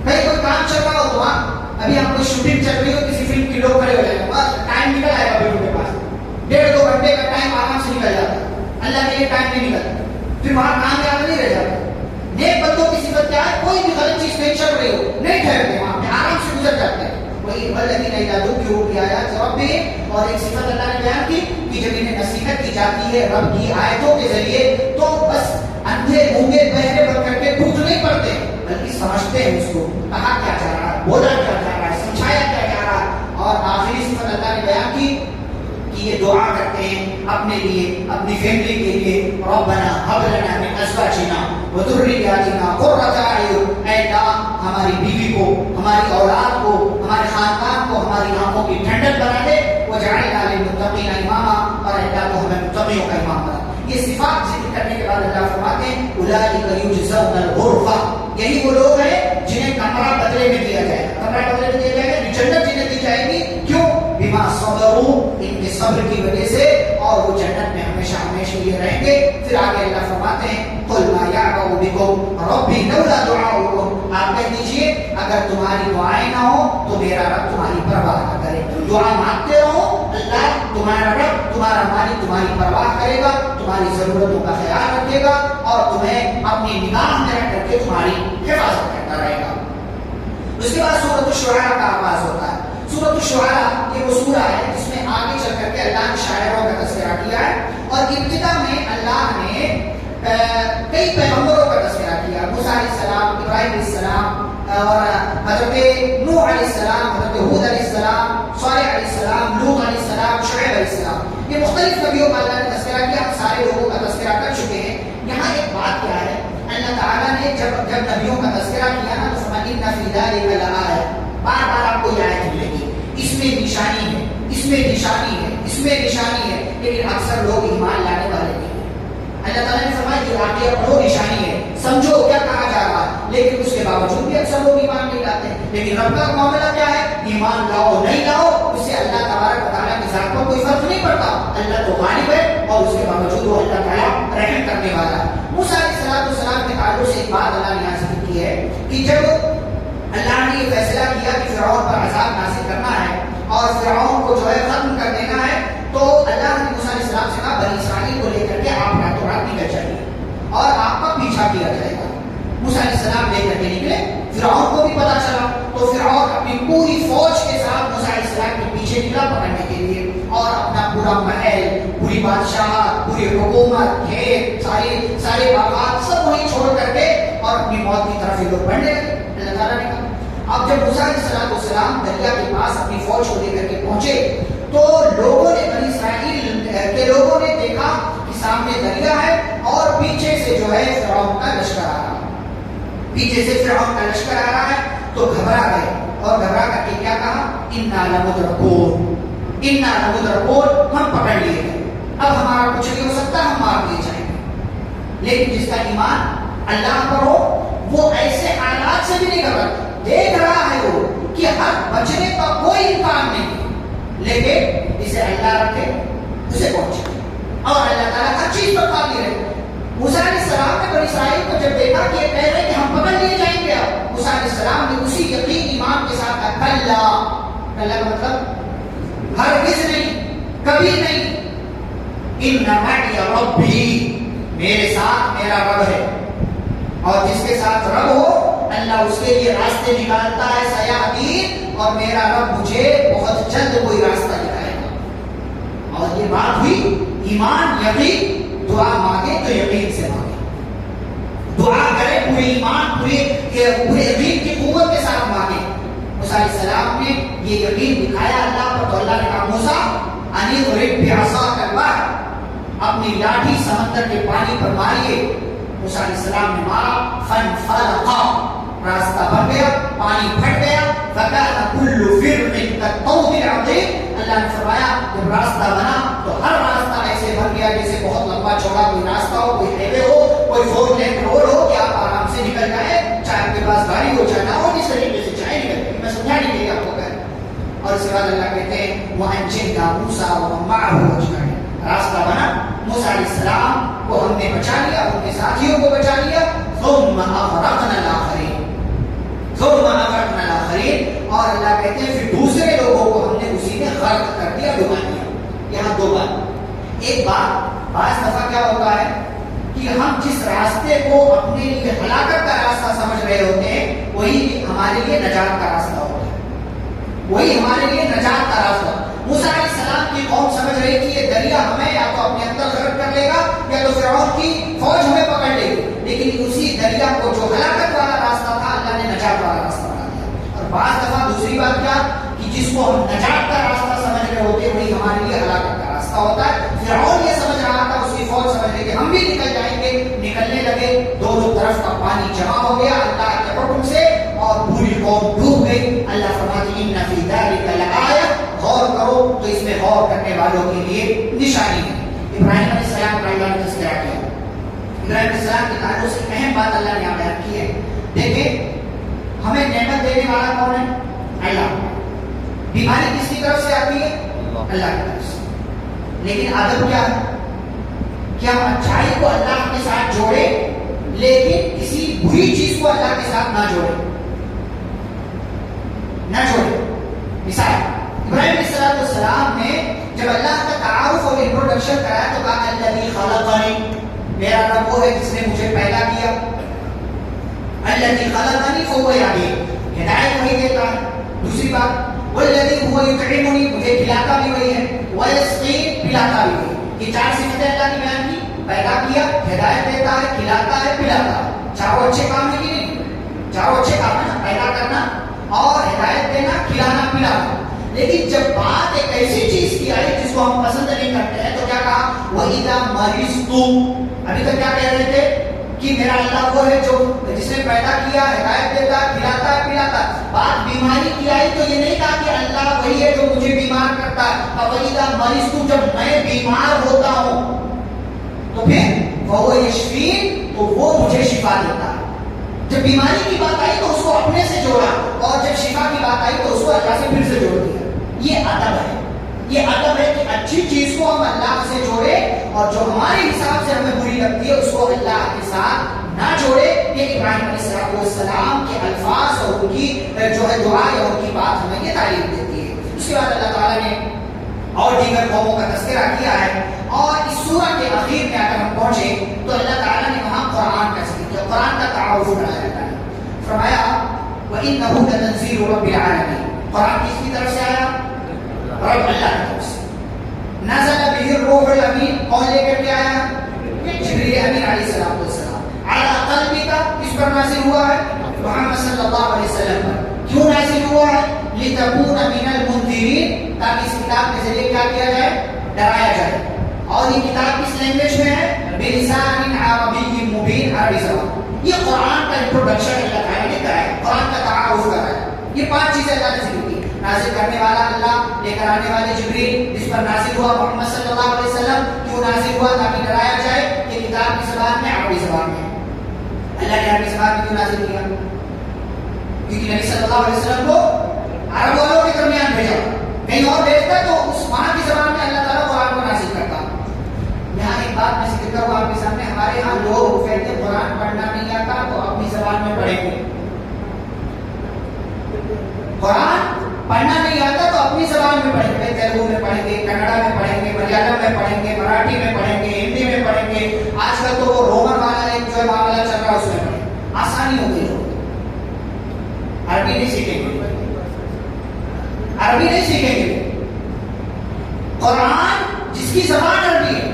کہیں کوئی کام چل رہا ہو تو وہاں ابھی ہم کوئی شوٹنگ چل رہی ہو کسی فلم کی، لوگ کھڑے ہو جائیں گے، ٹائم نکل آئے گا بیٹوں کے پاس، 1.5-2 گھنٹے کا ٹائم آرام سے نکل جاتا ہے، اللہ کے لیے ٹائم نہیں نکلتا، پھر وہاں کامیاب نہیں رہ جاتا۔ نیک بندوں کی صفت کیا ہے؟ کوئی بھی غلط چیز نہیں چل رہی ہو نہیں ٹھہرتے، وہاں پہ آرام سے گزر جاتے ہیں۔ وہی والذین اذا ذکروا بآیات ربہم، اور ایک صفت اللہ نے بیان کی کہ جب انہیں نصیحت کی جاتی ہے رب کی آیتوں کے ذریعے تو بس اندھے گونگے بہرے بن کر کے ٹوٹ نہیں پڑتے بلکہ سمجھتے ہیں، اس کو کہا کیا جا رہا ہے، بولا کیا جا رہا ہے، سمجھایا کیا جا رہا ہے۔ اور آخری صفت اللہ نے بیان کی کہ یہ دعا کرتے ہیں اپنے لیے، اپنی فیملی کے لیے، ربنا هب لنا من ازواجنا وذرياتنا قرة اعين، اے اللہ ہماری بیوی کو، ہماری اولاد کو، ہمارے خاندان کو ہماری آنکھوں کی ٹھنڈک بنا دے، وجعلنا للمتقین اماما، اور اللہ کو ہمیں متقیوں کا امام بنا۔ یہ صفات ذکر کرنے کے بعد اللہ فرماتے ہیں اولئک یجزون الغرفہ، یہی وہ لوگ ہیں جنہیں کمرہ بدلے میں دیا جائے گا، کمرہ بدلے میں دیا جائے گا، جنت جنہیں دی جائے گی، کیوں؟ بما صبروا، ان کے صبر کی وجہ سے، اور وہ جنت میں ہمیشہ ہمیشہ یہ رہیں گے۔ پھر آگے اللہ فرماتے ہیں قل ما یعبأ بکم ربی لولا دعاؤکم، آپ کہہ دیجئے اگر تمہاری دعائیں نہ ہوں تو میرا رب تمہاری پرواہ نہ کرے۔ دعا مانگتے رہو، اللہ تمہارا رب تمہارا مالک تمہاری پرواہ کرے گا، تمہاری ضرورتوں کا خیال رکھے گا اور تمہیں اپنی نگاہ میں رکھ کر کے تمہاری حفاظت کرتا رہے گا۔ اس کے بعد سورۃ الشعراء کا آغاز ہوتا ہے۔ سورۃ الشعراء یہ وہ سورہ ہے جس میں آگے چل کر کے اللہ نے شاعروں کا تذکرہ کیا ہے، اور ابتدا میں اللہ نے کئی پیغمبروں کا تذکرہ کیا، موسیٰ علیہ السلام، ابراہیم علیہ السلام، اور حضرت نوح علیہ السلام، حضرت ہود علیہ السلام، صالح علیہ السلام، لوط علیہ السلام، شعیب علیہ السلام، یہ مختلف نبیوں کا اللہ نے تذکرہ کیا، ہم سارے لوگوں کا تذکرہ کر چکے ہیں۔ یہاں ایک بات کیا ہے، اللہ تعالیٰ نے جب نبیوں کا تذکرہ کیا نا تو فرمایا ان فی ذلک لآیۃ، بار بار آپ کو یہ آیت ملے گی اس میں نشانی ہے، اس میں نشانی ہے، اس میں نشانی ہے، لیکن اکثر لوگ ایمان لانے والے نہیں ہیں۔ اللہ تعالیٰ نے فرمایا کہ واقعہ پڑھو، نشانی ہے، سمجھو کیا کہا جا رہا ہے، لیکن اس کے باوجود بھی اکثر لوگ ایمان نہیں لاتے ہیں۔ لیکن رب کا معاملہ کیا ہے؟ ایمان لاؤ نہیں لاؤ، اس سے اللہ تبارک و تعالیٰ کی ذات پر کوئی فرق نہیں پڑتا۔ اللہ تو غالب ہے اور اس کے باوجود وہ اللہ تعالیٰ رحم کرنے والا ہے۔ موسیٰ علیہ السلام کے تعلق سے ایک بات اللہ نے یہاں ذکر کی ہے کہ جب اللہ نے یہ فیصلہ کیا کہ فرعون پر عذاب نازل کرنا ہے اور فرعون کو جو ہے ختم کر دینا ہے، تو اللہ نے موسیٰ علیہ السلام سے کہا بنی اسرائیل کو لے کر کے آپ راتوں رات نکل جائیے اور آپ کا پیچھا کیا جائے گا۔ موسیٰ علیہ السلام لے کر کے نکلے، فرعون کو بھی پتا چلا تو فرعون اپنی پوری فوج کے ساتھ موسیٰ علیہ السلام کے پیچھے نکلا پکڑنے کے لیے، اور اپنا پورا محل، پوری بادشاہت، پوری حکومت، کھیت، سارے باغات سب وہیں چھوڑ کر کے اور اپنی موت کی طرف یہ لوگ بڑھنے لگے۔ اللہ تعالیٰ نے کہا اب جب موسیٰ علیہ السلام دریا کے پاس اپنی فوج کو لے کر کے پہنچے تو لوگوں نے، بنی اسرائیل کے لوگوں نے دیکھا کہ سامنے دریا ہے اور پیچھے سے جو ہے فرعون کا لشکر آ رہا ہے، پیچھے سے فرعون کا لشکر آ رہا ہے، تو گھبرا گئے اور گھبرا کر کے کیا کہا؟ انا لمدرکون، انا لمدرکون، ہم پکڑ لیے گئے، اب ہمارا کچھ نہیں ہو سکتا، ہم مار دیے جائیں گے۔ لیکن جس کا ایمان اللہ پر ہو وہ ایسے حالات سے بھی نہیں گھبرا، دیکھ رہا ہے وہ کہ ہر بچنے کا کوئی امکان نہیں، لیکن اسے اللہ رکھے اسے پہنچے، اور اللہ تعالیٰ ہر چیز پر قادر ہے۔ موسیٰ علیہ السلام نے بنی اسرائیل کو جب دیکھا کہ یہ کہہ رہے کہ ہم پکڑ لیے جائیں گے، موسیٰ علیہ السلام نے اسی یقین ایمان کے ساتھ کہا کلا، کلا کا مطلب ہرگز نہیں، کبھی نہیں، ان معی ربی، میرے ساتھ میرا رب ہے، اور جس کے ساتھ رب ہو اللہ اس کے لیے راستے نکالتا ہے، سیاحین، اور میرا رب مجھے بہت جلد کوئی راستہ دکھائے گا۔ اور یہ بات ہوئی ایمان، یقین، دعا مانگے تو یقین سے مانگے، دعا کرے پورے ایمان، پورے یقین کی قوت کے ساتھ مانگے۔ موسیٰ علیہ السلام نے یہ یقین دکھایا اللہ پر، تو اللہ نے کہا موسیٰ اضرب بعصاک البحر، اپنی لاٹھی سمندر کے پانی پر ماریے۔ موسیٰ علیہ السلام نے مارا، فانفلق، راستہ بن گیا، پانی پھٹ گیا، فکان کل فرق کالطود العظیم، اللہ نے فرمایا جب راستہ بنا تو ہر راستہ ایسے بن گیا جیسے بہت لمبا چوڑا کوئی راستہ ہو، کوئی ہائی وے ہو، کوئی 4 لین روڈ ہو کہ آپ آرام سے نکل جائیں، چاہے آپ کے پاس گاڑی ہو چاہے نہ ہو، جس طریقے سے چاہے نکل، میں سمجھانے کے لیے آپ کو کہہ۔ اور اس کے بعد اللہ کہتے ہیں وَأَنجَيْنَا مُوسَىٰ وَمَن مَّعَهُ أَجْمَعِينَ، راستہ بنا، موسیٰ علیہ السلام کو ہم نے بچا لیا، ان کے ساتھیوں کو بچا لیا، ثُمَّ أَغْرَقْنَا الْآخَرِينَ، ثُمَّ أَغْرَقْنَا الْآخَرِينَ، اور اللہ کہتے ہیں پھر دوسرے لوگوں کو ہم نے اسی میں غرق کر دیا، ڈبا دیا۔ یہاں 2 بات، ایک بات بعض دفعہ کیا ہوتا ہے کہ ہم جس راستے کو اپنے لیے ہلاکت کا راستہ سمجھ رہے ہوتے ہیں وہی ہمارے لیے نجات کا راستہ ہوتا ہے، وہی ہمارے لیے نجات کا راستہ۔ موسیٰ علیہ السلام کی قوم سمجھ رہی تھی یہ دریا ہمیں یا تو اپنے اندر غرق کر لے گا یا تو فرعون کی فوج ہمیں پکڑ لے گی، لیکن اسی دریا کو جو ہلاکت والا راستہ تھا اللہ نے نجات والا راستہ بنا دیا۔ اور بعض دفعہ دوسری بات کیا کہ جس کو ہم نجات کا راستہ سمجھ رہے ہوتے وہی ہمارے لیے ہلاکت کا راستہ ہوتا ہے۔ فرعون یہ سمجھ رہا تھا، اس کی فوج سمجھ رہی کہ ہم بھی نکل جائیں گے، نکلنے لگے، دونوں طرف کا پانی جمع ہو گیا اللہ کے حکم سے اور پوری قوم ڈوب گئی۔ اللہ فرماتے ہیں ان فی ذلک لآیہ، غور کرو تو اس میں غور کرنے والوں کے لیے نشانی ہے۔ ابراہیم علیہ السلام کا اللہ نے تذکرہ کیا، ابراہیم علیہ السلام کے تعلق سے اہم بات اللہ نے یہاں بیان کی ہے۔ دیکھیں ہمیں نعمت دینے والا کون ہے؟ اللہ۔ بیماری کس کی طرف سے آتی ہے؟ اللہ کی طرف سے۔ لیکن ادب کیا ہے کہ ہم اچھائی کو اللہ کے ساتھ جوڑیں لیکن کسی بری چیز کو اللہ کے ساتھ نہ جوڑیں، نہ جوڑیں۔ مثال ابراہیم علیہ السلام نے جب اللہ کا تعارف اور انٹروڈکشن کرایا تو کہا الذی خلقنی، میرا رب وہ ہے جس نے مجھے پیدا کیا، الذی خلقنی فهو یهدین، ہدایت وہی دیتا ہے۔ دوسری بات والذی هو یطعمنی، مجھے کھلاتا بھی وہی ہے، ویسقین، پلاتا بھی وہی۔ یہ 4 صفتیں اللہ نے بیان کی، پیدا کیا، ہدایت دیتا ہے، کھلاتا ہے، پلاتا ہے۔ چاروں اچھے کام ہے کہ نہیں؟ چاروں اچھے کام ہے نا، پیدا کرنا اور ہدایت دینا، کھلانا، پلانا۔ لیکن جب بات ایک ایسی چیز کی آئی جس کو ہم پسند نہیں کرتے ہیں تو کیا کہا وَإِذَا مَرِضْتُ، ابھی تک کیا کہہ رہے تھے کہ میرا اللہ وہ ہے جو جس نے پیدا کیا، ہدایت دیتا، کھلاتا ہے، پلاتا۔ بات بیماری کی آئی تو یہ نہیں کہا کہ اللہ وہی وہی ہے جو مجھے بیمار کرتا ہے. فَوَإِذَا مَرِضْتُ جب میں بیمار ہوتا ہوں تو پھر وَهُوَ يَشْفِينِ تو وہ مجھے شفا دیتا ہے. جب بیماری کی بات آئی تو اس کو اپنے سے جوڑا اور جب شفا کی بات آئی تو اس کو اللہ سے پھر سے جوڑ دیا. یہ ادب ہے. یہ ادب ہے کہ اچھی چیز کو ہم اللہ سے جوڑے اور جو ہمارے حساب سے ہمیں بری لگتی ہے اس کو اللہ کے ساتھ نہ جوڑے. یہ ابراہیم علیہ السلام کے الفاظ اور ان کی جو ہے دعا یا ان کی بات ہمیں یہ تعلیم دیتی ہے. اس کے بعد اللہ تعالیٰ نے اور دیگر قوموں کا تذکرہ کیا ہے اور اس سورہ کے اخیر میں اگر ہم پہنچے تو اللہ تعالیٰ نے وہاں قرآن کا ذکر کیا. قرآن کا تعارف کرایا جاتا ہے. فرمایا وَإِنَّهُ لَتَنزِيلُ رَبِّ الْعَالَمِينَ. قرآن کس کی طرف سے آیا؟ رب اللہ کی طرف سے. نزل به الروح الامین. کون لے کر کے آیا؟ جبریل امین علیہ السلام. علی قلبک اس پر نازل ہوا ہے محمد صلی اللہ علیہ وسلم پر. کیوں نازل ہوا ہے؟ لتکون من المنذرین تاکہ اس کتاب کے ذریعے کیا کیا جائے؟ ڈرایا جائے. اور یہ کتاب کس لینگویج میں ہے؟ بلسان عربی مبین. عربی زبان. یہ قرآن کا انٹروڈکشن اللہ تعالیٰ نے کرا ہے. قرآن کا تعارف کرا ہے. یہ 5 چیزیں اللہ نے ذکر کی. نازل کرنے والا اللہ, لے کر آنے والے جبریل, جس پر نازل ہوا محمد صلی اللہ علیہ وسلم. کیوں نازل ہوا؟ تاکہ ڈرایا جائے. یہ کتاب کی زبان میں عربی زبان میں. اللہ نے عربی زبان میں کیوں نازل کیا؟ کیونکہ نبی صلی اللہ علیہ وسلم کو عرب والوں کے درمیان بھیجا. کہیں اور بھیجتا تو اس وہاں کی زبان میں اللہ تعالیٰ قرآن کو نازل کرتا. یہاں ایک بات میں ذکر کروں آپ کے سامنے. ہمارے یہاں لوگ کہتے ہیں قرآن پڑھنا نہیں آتا تو اپنی زبان میں پڑھیں گے. قرآن پڑھنا نہیں آتا تو اپنی زبان میں پڑھیں گے. تیلگو میں پڑھیں گے, کنڑا میں پڑھیں گے, ملیالم میں پڑھیں گے, مراٹھی میں پڑھیں گے, ہندی میں پڑھیں گے. آج کل تو وہ رومن والا ایک جو ہے معاملہ چل رہا ہے اس میں پڑھیں. آسانی ہو گئی. عربی نہیں سیکھیں گے. عربی نہیں سیکھیں گے. قرآن جس کی زبان عربی ہے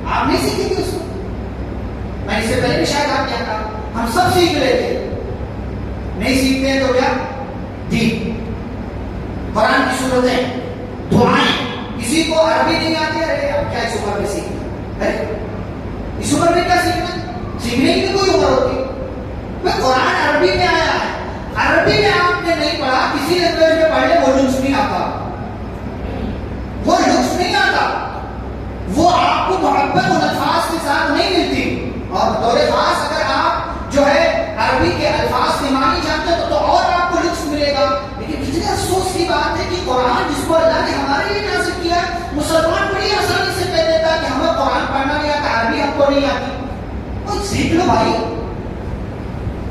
آپ نہیں سیکھیں گے اس کو. میں اس سے پہلے بھی شاید آپ کیا کہا ہم سب سیکھ لیتے. نہیں سیکھتے ہیں تو کیا دین, قرآن کی صورتیں, دعائیں. کسی کو عربی نہیں آتی, ارے اب کیا اس عمر میں سیکھنا؟ ارے اس عمر میں کیا سیکھنا؟ سیکھنے کی کوئی عمر ہوتی. میں قرآن عربی میں آیا ہے. عربی میں آپ نے نہیں پڑھا, کسی لینگویج میں پڑھ لے, وہ لطف نہیں آتا. وہ لطف نہیں آتا. وہ آپ کو محبت اور الفاظ کے ساتھ نہیں ملتی. اور بطور خاص اگر آپ جو ہے عربی کے الفاظ کی معنی جانتے تو اور آپ کو لطف ملے گا. لیکن کتنے افسوس کی بات ہے کہ قرآن جس کو اللہ نے ہمارے لیے نازل کیا, مسلمان بڑی آسانی سے کہہ دیتا کہ ہمیں قرآن پڑھنا نہیں آتا, عربی ہم کو نہیں آتی. سیکھ لو بھائی,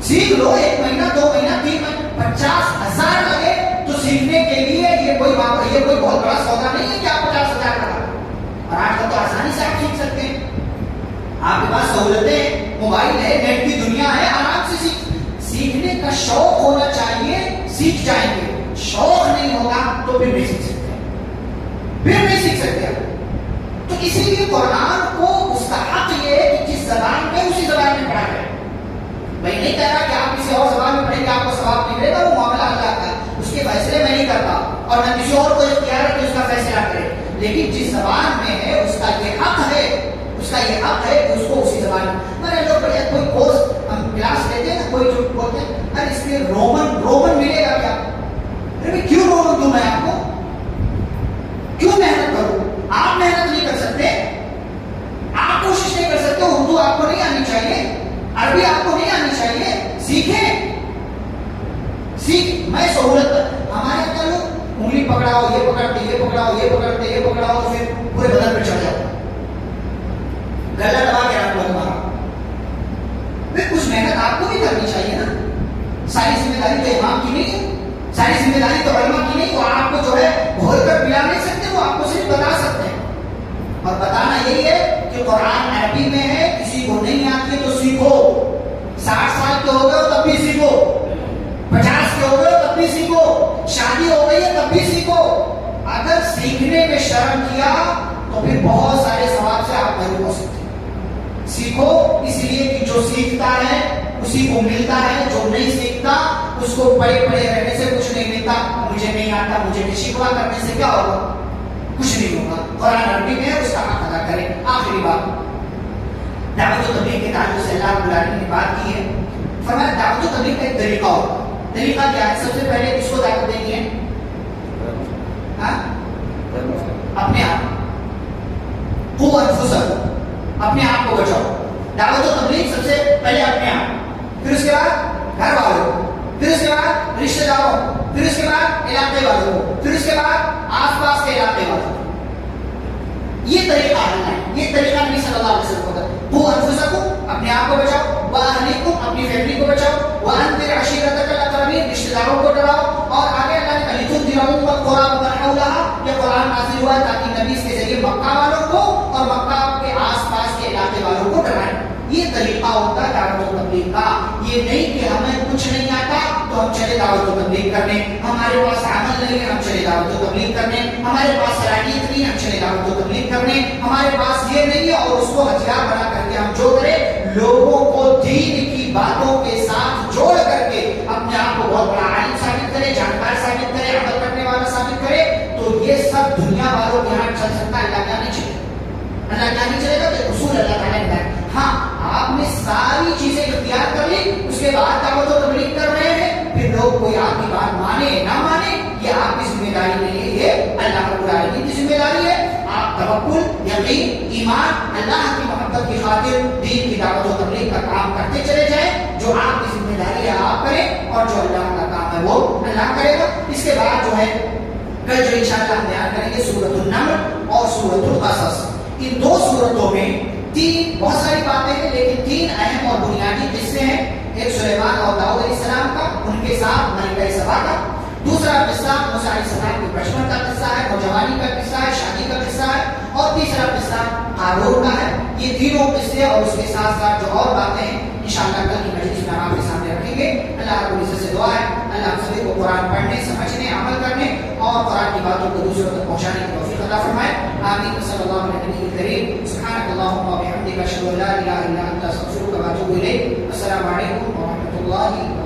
سیکھ لو. 1 مہینہ 2 مہینہ 3 مہینہ 50,000 لگے تو سیکھنے کے لیے یہ کوئی بہت بڑا سودا نہیں ہے کہ آپ 50,000 لگا. اور آج کل تو آسانی سے آپ سیکھ سکتے ہیں. آپ کے پاس سہولتیں, موبائل ہے, نیٹ کی دنیا ہے, آرام سے سیکھنے کا شوق ہونا چاہیے. سیکھ جائیں گے. شوق نہیں ہوگا تو پھر نہیں سیکھ سکتے. پھر نہیں سیکھ سکتے. تو اسی لیے قرآن کو اس کا حق یہ ہے کہ جس زبان میں اسی زبان میں پڑھا جائے. میں نہیں کہہ رہا کہ آپ کسی اور زبان میں پڑھیں گے آپ کو ثواب نہیں ملے گا. وہ معاملہ اللہ کا, اس کے فیصلے میں نہیں کرتا اور نہ کسی اور کو اختیار ہے کہ اس کا فیصلہ کرے. لیکن جس زبان میں ہے اس کا یہ حق ہے, اس کا یہ حق ہے کہ اس کو اسی زبان میں. میں لوگ کوئی کورس ہم کلاس لیتے ہیں, کوئی جو بولتے ہیں ارے اس میں رومن ملے گا کیا؟ ارے کیوں رومن دوں میں آپ کو؟ کیوں محنت کروں؟ آپ محنت نہیں کر سکتے, آپ کوشش نہیں کر سکتے. اردو آپ کو نہیں آنی چاہیے, عربی آپ کو نہیں آنی چاہیے. سیکھیں. میں سہولت ہمارے یہاں لوگ انگلی پکڑاؤ, یہ پکڑتے, یہ پکڑاؤ, یہ پکڑتے, یہ پکڑاؤ, تو پھر پورے بدن پہ چڑھ جاتا. گلا دبا کے رکھ لو تمہارا. پھر کچھ محنت آپ کو بھی کرنی چاہیے نا. ساری ذمہ داری تو امام کی نہیں ہے, ساری ذمہ داری تو علماء کی نہیں. وہ آپ کو جو ہے گھول کر پلا نہیں سکتے, وہ آپ کو صرف بتا سکتے ہیں. اور بتانا یہی ہے کہ قرآن عربی میں ہے, کسی کو نہیں آتی ہے تو سیکھو. 60 سال کے ہو گئے تب بھی سیکھو, 50 کے ہو گئے تب بھی سیکھو, شادی ہو گئی ہے تب بھی سیکھو. اگر سیکھنے میں شرم کیا تو پھر بہت سارے ثواب سے آپ محروم ہو سکتے ہیں. سیکھو اس لیے کہ جو سیکھتا ہے اسی کو ملتا ہے, جو نہیں سیکھتا اس کو پڑے پڑے رہنے سے کچھ نہیں ملتا. مجھے نہیں آتا, مجھے نہیں, شکوا کرنے سے کیا ہوگا؟ کچھ نہیں ہوگا. قرآن عربی میں اس کا حق ادا کریں. آخری بات, دعوت و تبلیغ کے تعلق سے اللہ رب العالمین نے بات کی ہے. فرمایا دعوت و تبلیغ کا ایک طریقہ ہوگا. طریقہ کیا ہے؟ سب سے پہلے کس کو دعوت دینی ہے؟ ہاں؟ اپنے آپ قو انفسکم، اپنے آپ کو بچاؤ. دعوت و تبلیغ سب سے پہلے اپنے آپ، پھر اس کے بعد گھر والوں، پھر اس کے بعد رشتہ داروں، پھر اس کے بعد علاقے والوں کو، پھر اس کے بعد آس پاس کے علاقے والوں کو. یہ طریقہ ہے، یہ طریقہ نبی صلی اللہ علیہ وسلم کا. قو انفسکم، اپنے آپ کو بچاؤ، واہلیکم، اپنی فیملی کو بچاؤ، وانذر عشیرتک الاقربین، رشتہ داروں کو ڈراؤ. اور آگے اللہ نے کہا لتنذر ام القری ومن حولھا، یہ قرآن نازل ہوا تاکہ نبی اس کے ذریعے مکہ والوں کو اور مکہ کے آس پاس کے علاقے والوں کو ڈرائیں. یہ طریقہ ہوتا ہے دعوت و تبلیغ کا. یہ نہیں کہ ہمیں کچھ نہیں آتا تو ہم چلے دعوت و تبلیغ کرنے، ہمارے پاس عمل نہیں ہے ہم چلے دعوت و تبلیغ کرنے، ہمارے پاس صلاحیت نہیں ہم چلے دعوت و تبلیغ کرنے، ہمارے پاس یہ نہیں ہے اور اس کو ہتھیار بنا کر کے ہم جو کریں لوگوں کو دین کی باتوں کے ساتھ جوڑ کر کے اپنے آپ کو بہت بڑا عالم ثابت کرے، جانکار ثابت کرے، عمل کرنے والا ثابت کرے. تو یہ سب دنیا والوں کے یہاں چل سکتا ہے، اللہ کیا نہیں چلے گا. اللہ کیا نہیں چلے گا کہ اصول اللہ تعالیٰ نے. ہاں آپ نے ساری چیزیں اختیار کر لی، اس کے بعد دعوت و تبلیغ کر رہے ہیں، پھر لوگ کوئی آپ کی بات مانے نہ مانے یہ آپ کی ذمہ داری نہیں ہے، یہ اللہ رب العالمین کی ذمہ داری ہے. آپ توکل، یقین، ایمان، اللہ کی محبت کی خاطر دین کی دعوت و تبلیغ کا کام کرتے چلے جائیں. جو آپ کی ذمہ داری ہے آپ کریں، اور جو اللہ کا کام ہے وہ اللہ کرے گا. اس کے بعد جو ہے کل جو انشاءاللہ ہم بیان کریں گے سورۃ النمل اور سورۃ القصص. ان دو سورتوں میں تین بہت ساری باتیں ہیں لیکن تین اہم اور بنیادی قصے ہیں. ایک سلیمان اور داؤد علیہ السلام کا، ان کے ساتھ ملکہ سبا کا. دوسرا قصہ موسیٰ علیہ السلام کے بچپن کا قصہ ہے، نوجوانی کا قصہ ہے، شادی کا قصہ ہے. اور تیسرا قصہ ہارون کا ہے. یہ تینوں قصے اور اس کے ساتھ ساتھ جو اور باتیں ہیں انشاءاللہ کل کی مجلس میں آپ کے سامنے رکھیں گے. اللہ رب العزت سے دعا ہے اللہ ہم سبھی کو قرآن پڑھنے، سمجھنے، عمل کرنے اور قرآن کی باتوں کو دوسروں تک پہنچانے کی توفیق عطا فرمائے. آمین. صلی اللہ علیہ نبی کریم. سبحانک اللہم و بحمدک، اشہد ان لا الہ الا انت، استغفرک و اتوب الیک. السلام علیکم و رحمۃ اللہ